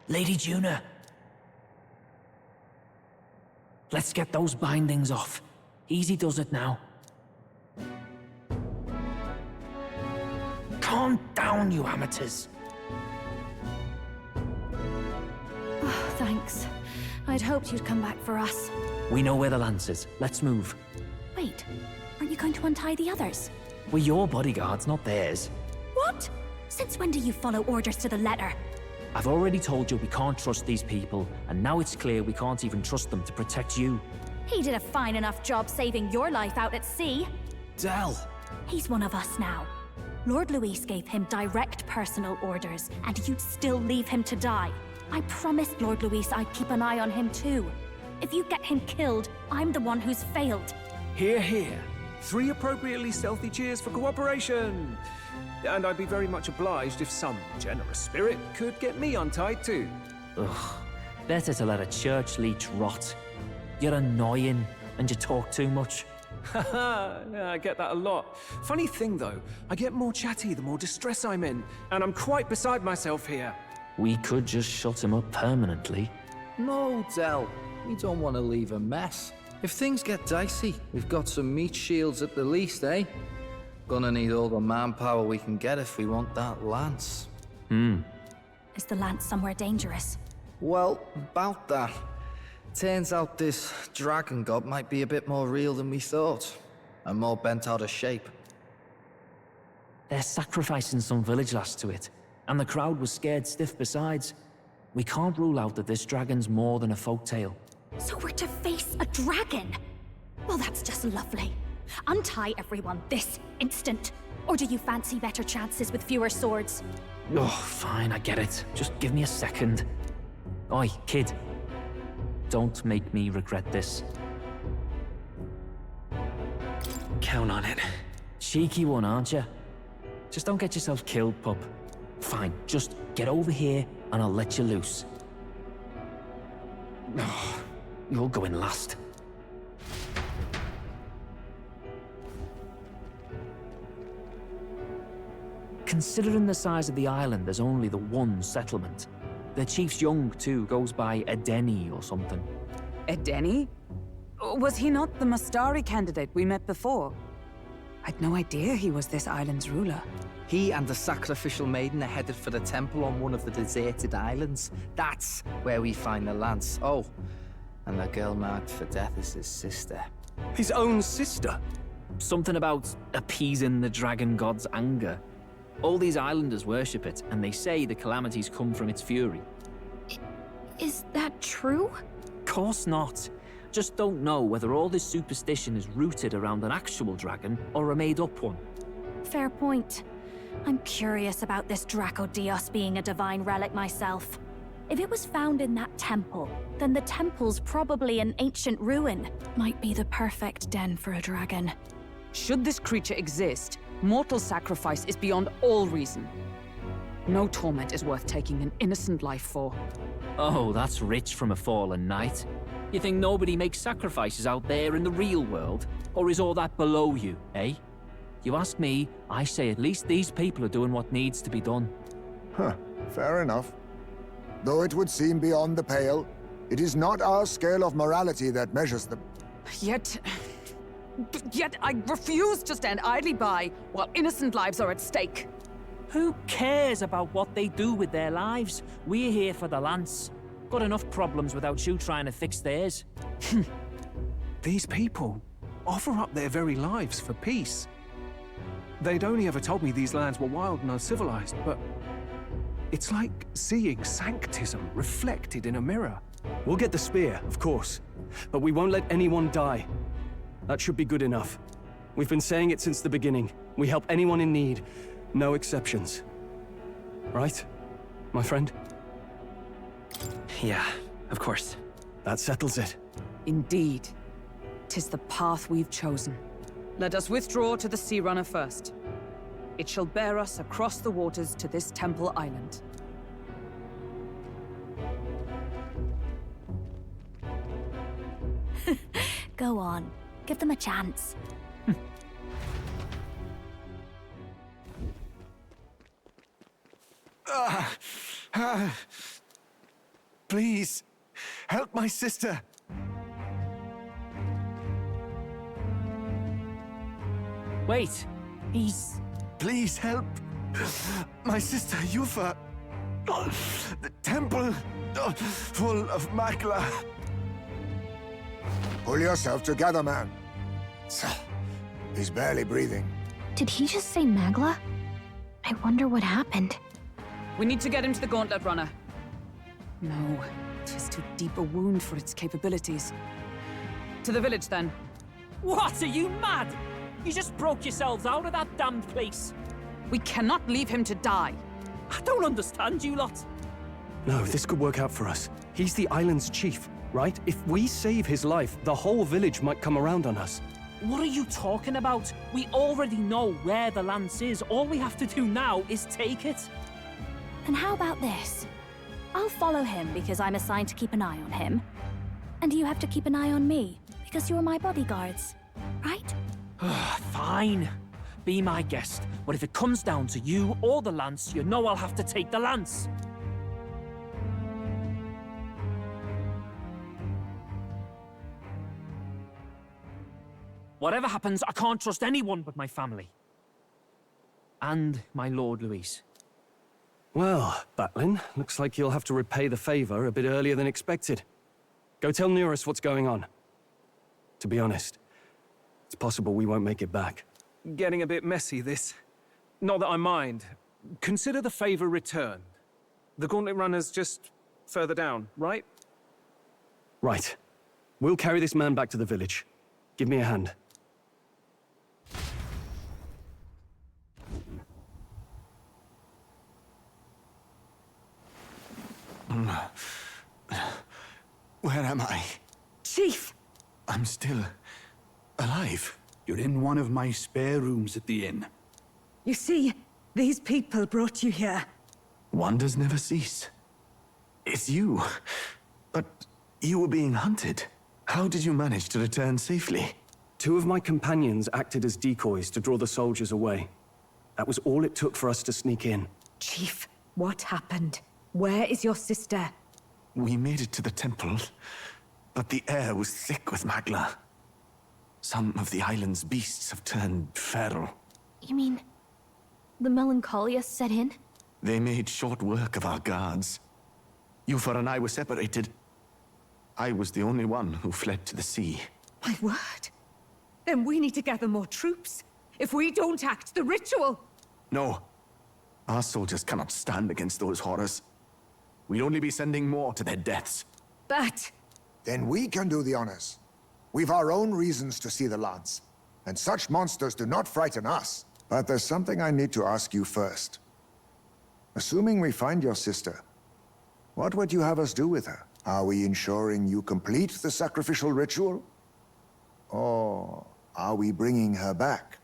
Lady Juna. Let's get those bindings off. Easy does it now. Calm down, you amateurs. Oh, thanks. I'd hoped you'd come back for us. We know where the lance is. Let's move. Wait, aren't you going to untie the others? We're your bodyguards, not theirs. What? Since when do you follow orders to the letter? I've already told you we can't trust these people, and now it's clear we can't even trust them to protect you. He did a fine enough job saving your life out at sea. Del! He's one of us now. Lord Luis gave him direct personal orders, and you'd still leave him to die. I promised Lord Luis I'd keep an eye on him too. If you get him killed, I'm the one who's failed. Hear, hear. 3 appropriately stealthy cheers for cooperation. And I'd be very much obliged if some generous spirit could get me untied too. Ugh. Better to let a church leech rot. You're annoying, and you talk too much. Haha, yeah, I get that a lot. Funny thing though, I get more chatty the more distress I'm in, and I'm quite beside myself here. We could just shut him up permanently. No, Del. We don't want to leave a mess. If things get dicey, we've got some meat shields at the least, eh? Gonna need all the manpower we can get if we want that lance. Is the lance somewhere dangerous? Well, about that. Turns out this dragon god might be a bit more real than we thought. And more bent out of shape. They're sacrificing some village lass to it, and the crowd was scared stiff besides. We can't rule out that this dragon's more than a folktale. So we're to face a dragon? Well, that's just lovely. Untie everyone this instant. Or do you fancy better chances with fewer swords? Oh, fine, I get it. Just give me a second. Oi, kid. Don't make me regret this. Count on it. Cheeky one, aren't you? Just don't get yourself killed, pup. Fine, just get over here and I'll let you loose. Oh, you're going last. Considering the size of the island, there's only the one settlement. The chief's young, too, goes by Edeni or something. Edeni? Was he not the Mastari candidate we met before? I'd no idea he was this island's ruler. He and the sacrificial maiden are headed for the temple on one of the deserted islands. That's where we find the lance. Oh, and the girl marked for death is his sister. His own sister? Something about appeasing the dragon god's anger. All these islanders worship it, and they say the calamities come from its fury. Is that true? Course not. Just don't know whether all this superstition is rooted around an actual dragon or a made-up one. Fair point. I'm curious about this Dracodios being a divine relic myself. If it was found in that temple, then the temple's probably an ancient ruin. Might be the perfect den for a dragon. Should this creature exist, mortal sacrifice is beyond all reason. No torment is worth taking an innocent life for. Oh, that's rich from a fallen knight. You think nobody makes sacrifices out there in the real world? Or is all that below you, eh? You ask me, I say at least these people are doing what needs to be done. Huh, fair enough. Though it would seem beyond the pale, it is not our scale of morality that measures them. Yet I refuse to stand idly by while innocent lives are at stake. Who cares about what they do with their lives? We're here for the lance. Got enough problems without you trying to fix theirs. These people offer up their very lives for peace. They'd only ever told me these lands were wild and uncivilized, but it's like seeing sanctism reflected in a mirror. We'll get the spear, of course, but we won't let anyone die. That should be good enough. We've been saying it since the beginning. We help anyone in need, no exceptions. Right, my friend? Yeah, of course. That settles it. Indeed. 'Tis the path we've chosen. Let us withdraw to the Sea Runner first. It shall bear us across the waters to this temple island. Go on. Give them a chance. Please, help my sister. Wait, he's... Please help my sister Yufa. The temple full of Makla. Pull yourself together, man. He's barely breathing. Did he just say Magla? I wonder what happened. We need to get him to the Gauntlet Runner. No, 'tis too deep a wound for its capabilities. To the village, then. What, are you mad? You just broke yourselves out of that damned place. We cannot leave him to die. I don't understand you lot. No, this could work out for us. He's the island's chief, right? If we save his life, the whole village might come around on us. What are you talking about? We already know where the lance is. All we have to do now is take it. And how about this? I'll follow him because I'm assigned to keep an eye on him. And you have to keep an eye on me because you're my bodyguards, right? Fine. Be my guest. But if it comes down to you or the lance, you know I'll have to take the lance. Whatever happens, I can't trust anyone but my family. And my Lord Luis. Well, Batlin, looks like you'll have to repay the favor a bit earlier than expected. Go tell Neurus what's going on. To be honest, it's possible we won't make it back. Getting a bit messy, this. Not that I mind. Consider the favor returned. The Gauntlet Runner's just further down, right? Right. We'll carry this man back to the village. Give me a hand. Where am I? Chief! I'm still alive. You're in one of my spare rooms at the inn. You see, These people brought you here. Wonders never cease. It's you. But you were being hunted. How did you manage to return safely? 2 of my companions acted as decoys to draw the soldiers away. That was all it took for us to sneak in. Chief, what happened? Where is your sister? We made it to the temple, but the air was thick with magla. Some of the island's beasts have turned feral. You mean the melancholia set in? They made short work of our guards. Yufa and I were separated. I was the only one who fled to the sea. My word. Then we need to gather more troops. If we don't act, the ritual... No. Our soldiers cannot stand against those horrors. We'd only be sending more to their deaths. But... Then we can do the honors. We've our own reasons to see the lance. And such monsters do not frighten us. But there's something I need to ask you first. Assuming we find your sister, what would you have us do with her? Are we ensuring you complete the sacrificial ritual? Or are we bringing her back?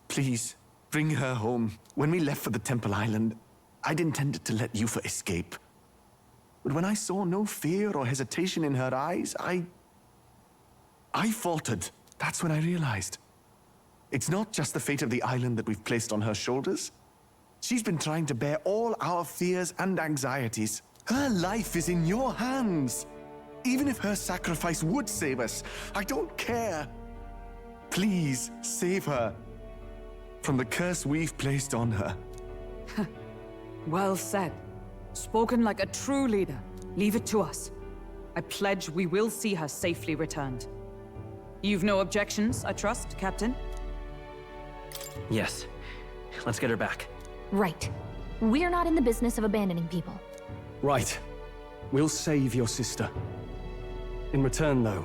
Please, bring her home. When we left for the Temple Island, I'd intended to let Yufa escape. But when I saw no fear or hesitation in her eyes, I faltered. That's when I realized. It's not just the fate of the island that we've placed on her shoulders. She's been trying to bear all our fears and anxieties. Her life is in your hands. Even if her sacrifice would save us, I don't care. Please, save her from the curse we've placed on her. Well said. Spoken like a true leader. Leave it to us. I pledge we will see her safely returned. You've no objections, I trust, Captain? Yes. Let's get her back. Right. We're not in the business of abandoning people. Right. We'll save your sister. In return, though,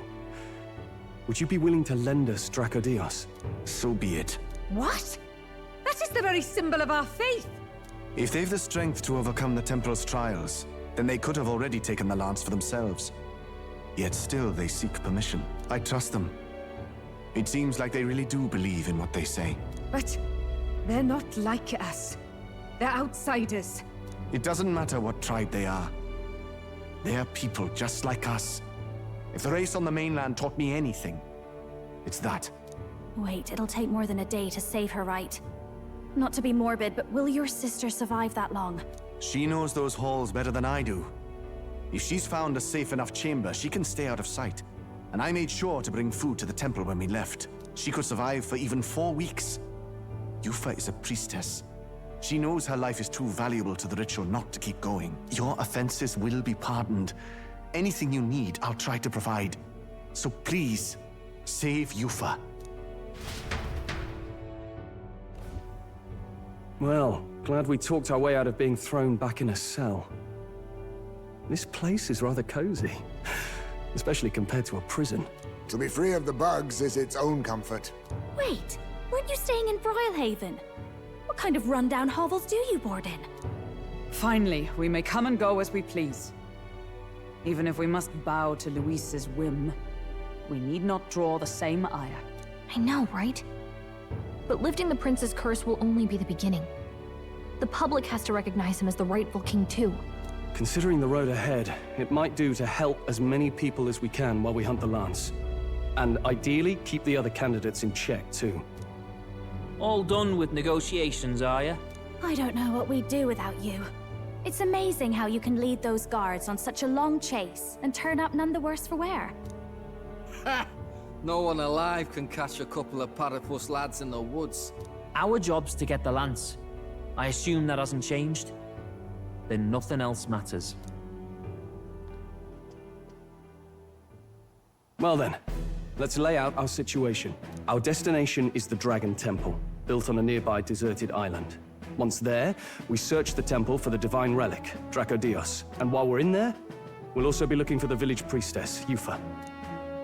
would you be willing to lend us Dracodios? So be it. What? That is the very symbol of our faith! If they've the strength to overcome the Templars' trials, then they could have already taken the lance for themselves. Yet still they seek permission. I trust them. It seems like they really do believe in what they say. But they're not like us. They're outsiders. It doesn't matter what tribe they are. They're people just like us. If the race on the mainland taught me anything, it's that. Wait, it'll take more than a day to save her, right? Not to be morbid, but will your sister survive that long? She knows those halls better than I do. If she's found a safe enough chamber, she can stay out of sight. And I made sure to bring food to the temple when we left. She could survive for even 4 weeks. Yufa is a priestess. She knows her life is too valuable to the ritual not to keep going. Your offenses will be pardoned. Anything you need, I'll try to provide. So please, save Yufa. Well, glad we talked our way out of being thrown back in a cell. This place is rather cozy, especially compared to a prison. To be free of the bugs is its own comfort. Wait, weren't you staying in Brylehaven? What kind of rundown hovels do you board in? Finally, we may come and go as we please. Even if we must bow to Luis's whim, we need not draw the same ire. I know, right? But lifting the prince's curse will only be the beginning. The public has to recognize him as the rightful king too. Considering the road ahead, it might do to help as many people as we can while we hunt the lance. And ideally, keep the other candidates in check too. All done with negotiations, are you? I don't know what we'd do without you. It's amazing how you can lead those guards on such a long chase and turn up none the worse for wear. Ha! No one alive can catch a couple of platypus lads in the woods. Our job's to get the lance. I assume that hasn't changed? Then nothing else matters. Well then, let's lay out our situation. Our destination is the Dragon Temple, built on a nearby deserted island. Once there, we search the temple for the divine relic, Dracodios. And while we're in there, we'll also be looking for the village priestess, Yufa.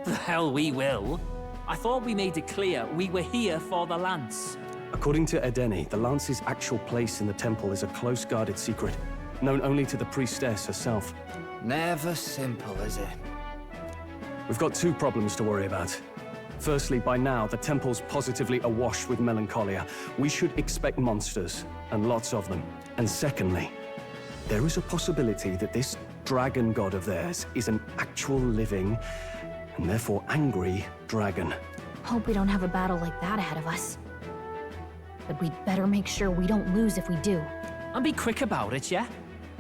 The hell we will. I thought we made it clear we were here for the lance. According to Edeni, the lance's actual place in the temple is a close guarded secret, known only to the priestess herself. Never simple, is it? We've got 2 problems to worry about. Firstly, by now, the temple's positively awash with melancholia. We should expect monsters, and lots of them. And secondly, there is a possibility that this dragon god of theirs is an actual living, and therefore angry, dragon. Hope we don't have a battle like that ahead of us. But we'd better make sure we don't lose if we do. And be quick about it, yeah?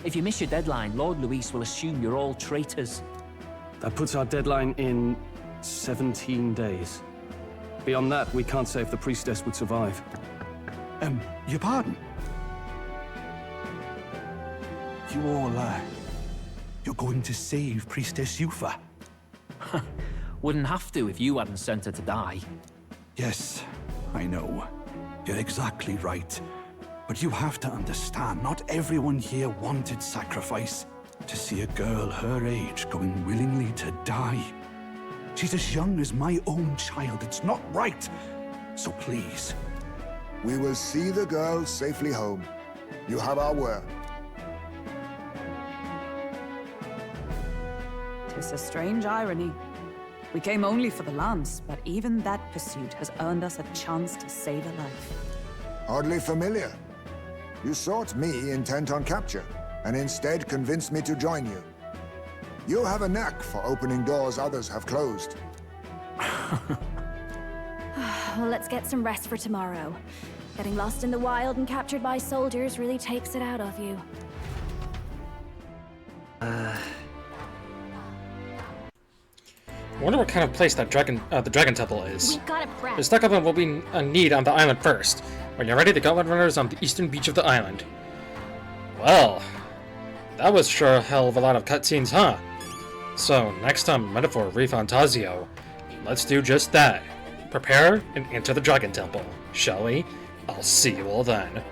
If you miss your deadline, Lord Luis will assume you're all traitors. That puts our deadline in 17 days. Beyond that, we can't say if the priestess would survive. Your pardon? You all, you're going to save Priestess Yufa? Wouldn't have to if you hadn't sent her to die. Yes, I know. You're exactly right. But you have to understand, not everyone here wanted sacrifice. To see a girl her age going willingly to die. She's as young as my own child. It's not right. So please. We will see the girl safely home. You have our word. 'Tis a strange irony. We came only for the lance, but even that pursuit has earned us a chance to save a life. Oddly familiar. You sought me intent on capture, and instead convinced me to join you. You have a knack for opening doors others have closed. Well, let's get some rest for tomorrow. Getting lost in the wild and captured by soldiers really takes it out of you. I wonder what kind of place that the Dragon Temple is. We gotta prep. The stock of them will be a need on the island first. When you're ready, the Gauntlet Runner is on the eastern beach of the island. Well, that was sure a hell of a lot of cutscenes, huh? So, next time, Metaphor Refantazio, let's do just that. Prepare and enter the Dragon Temple, shall we? I'll see you all then.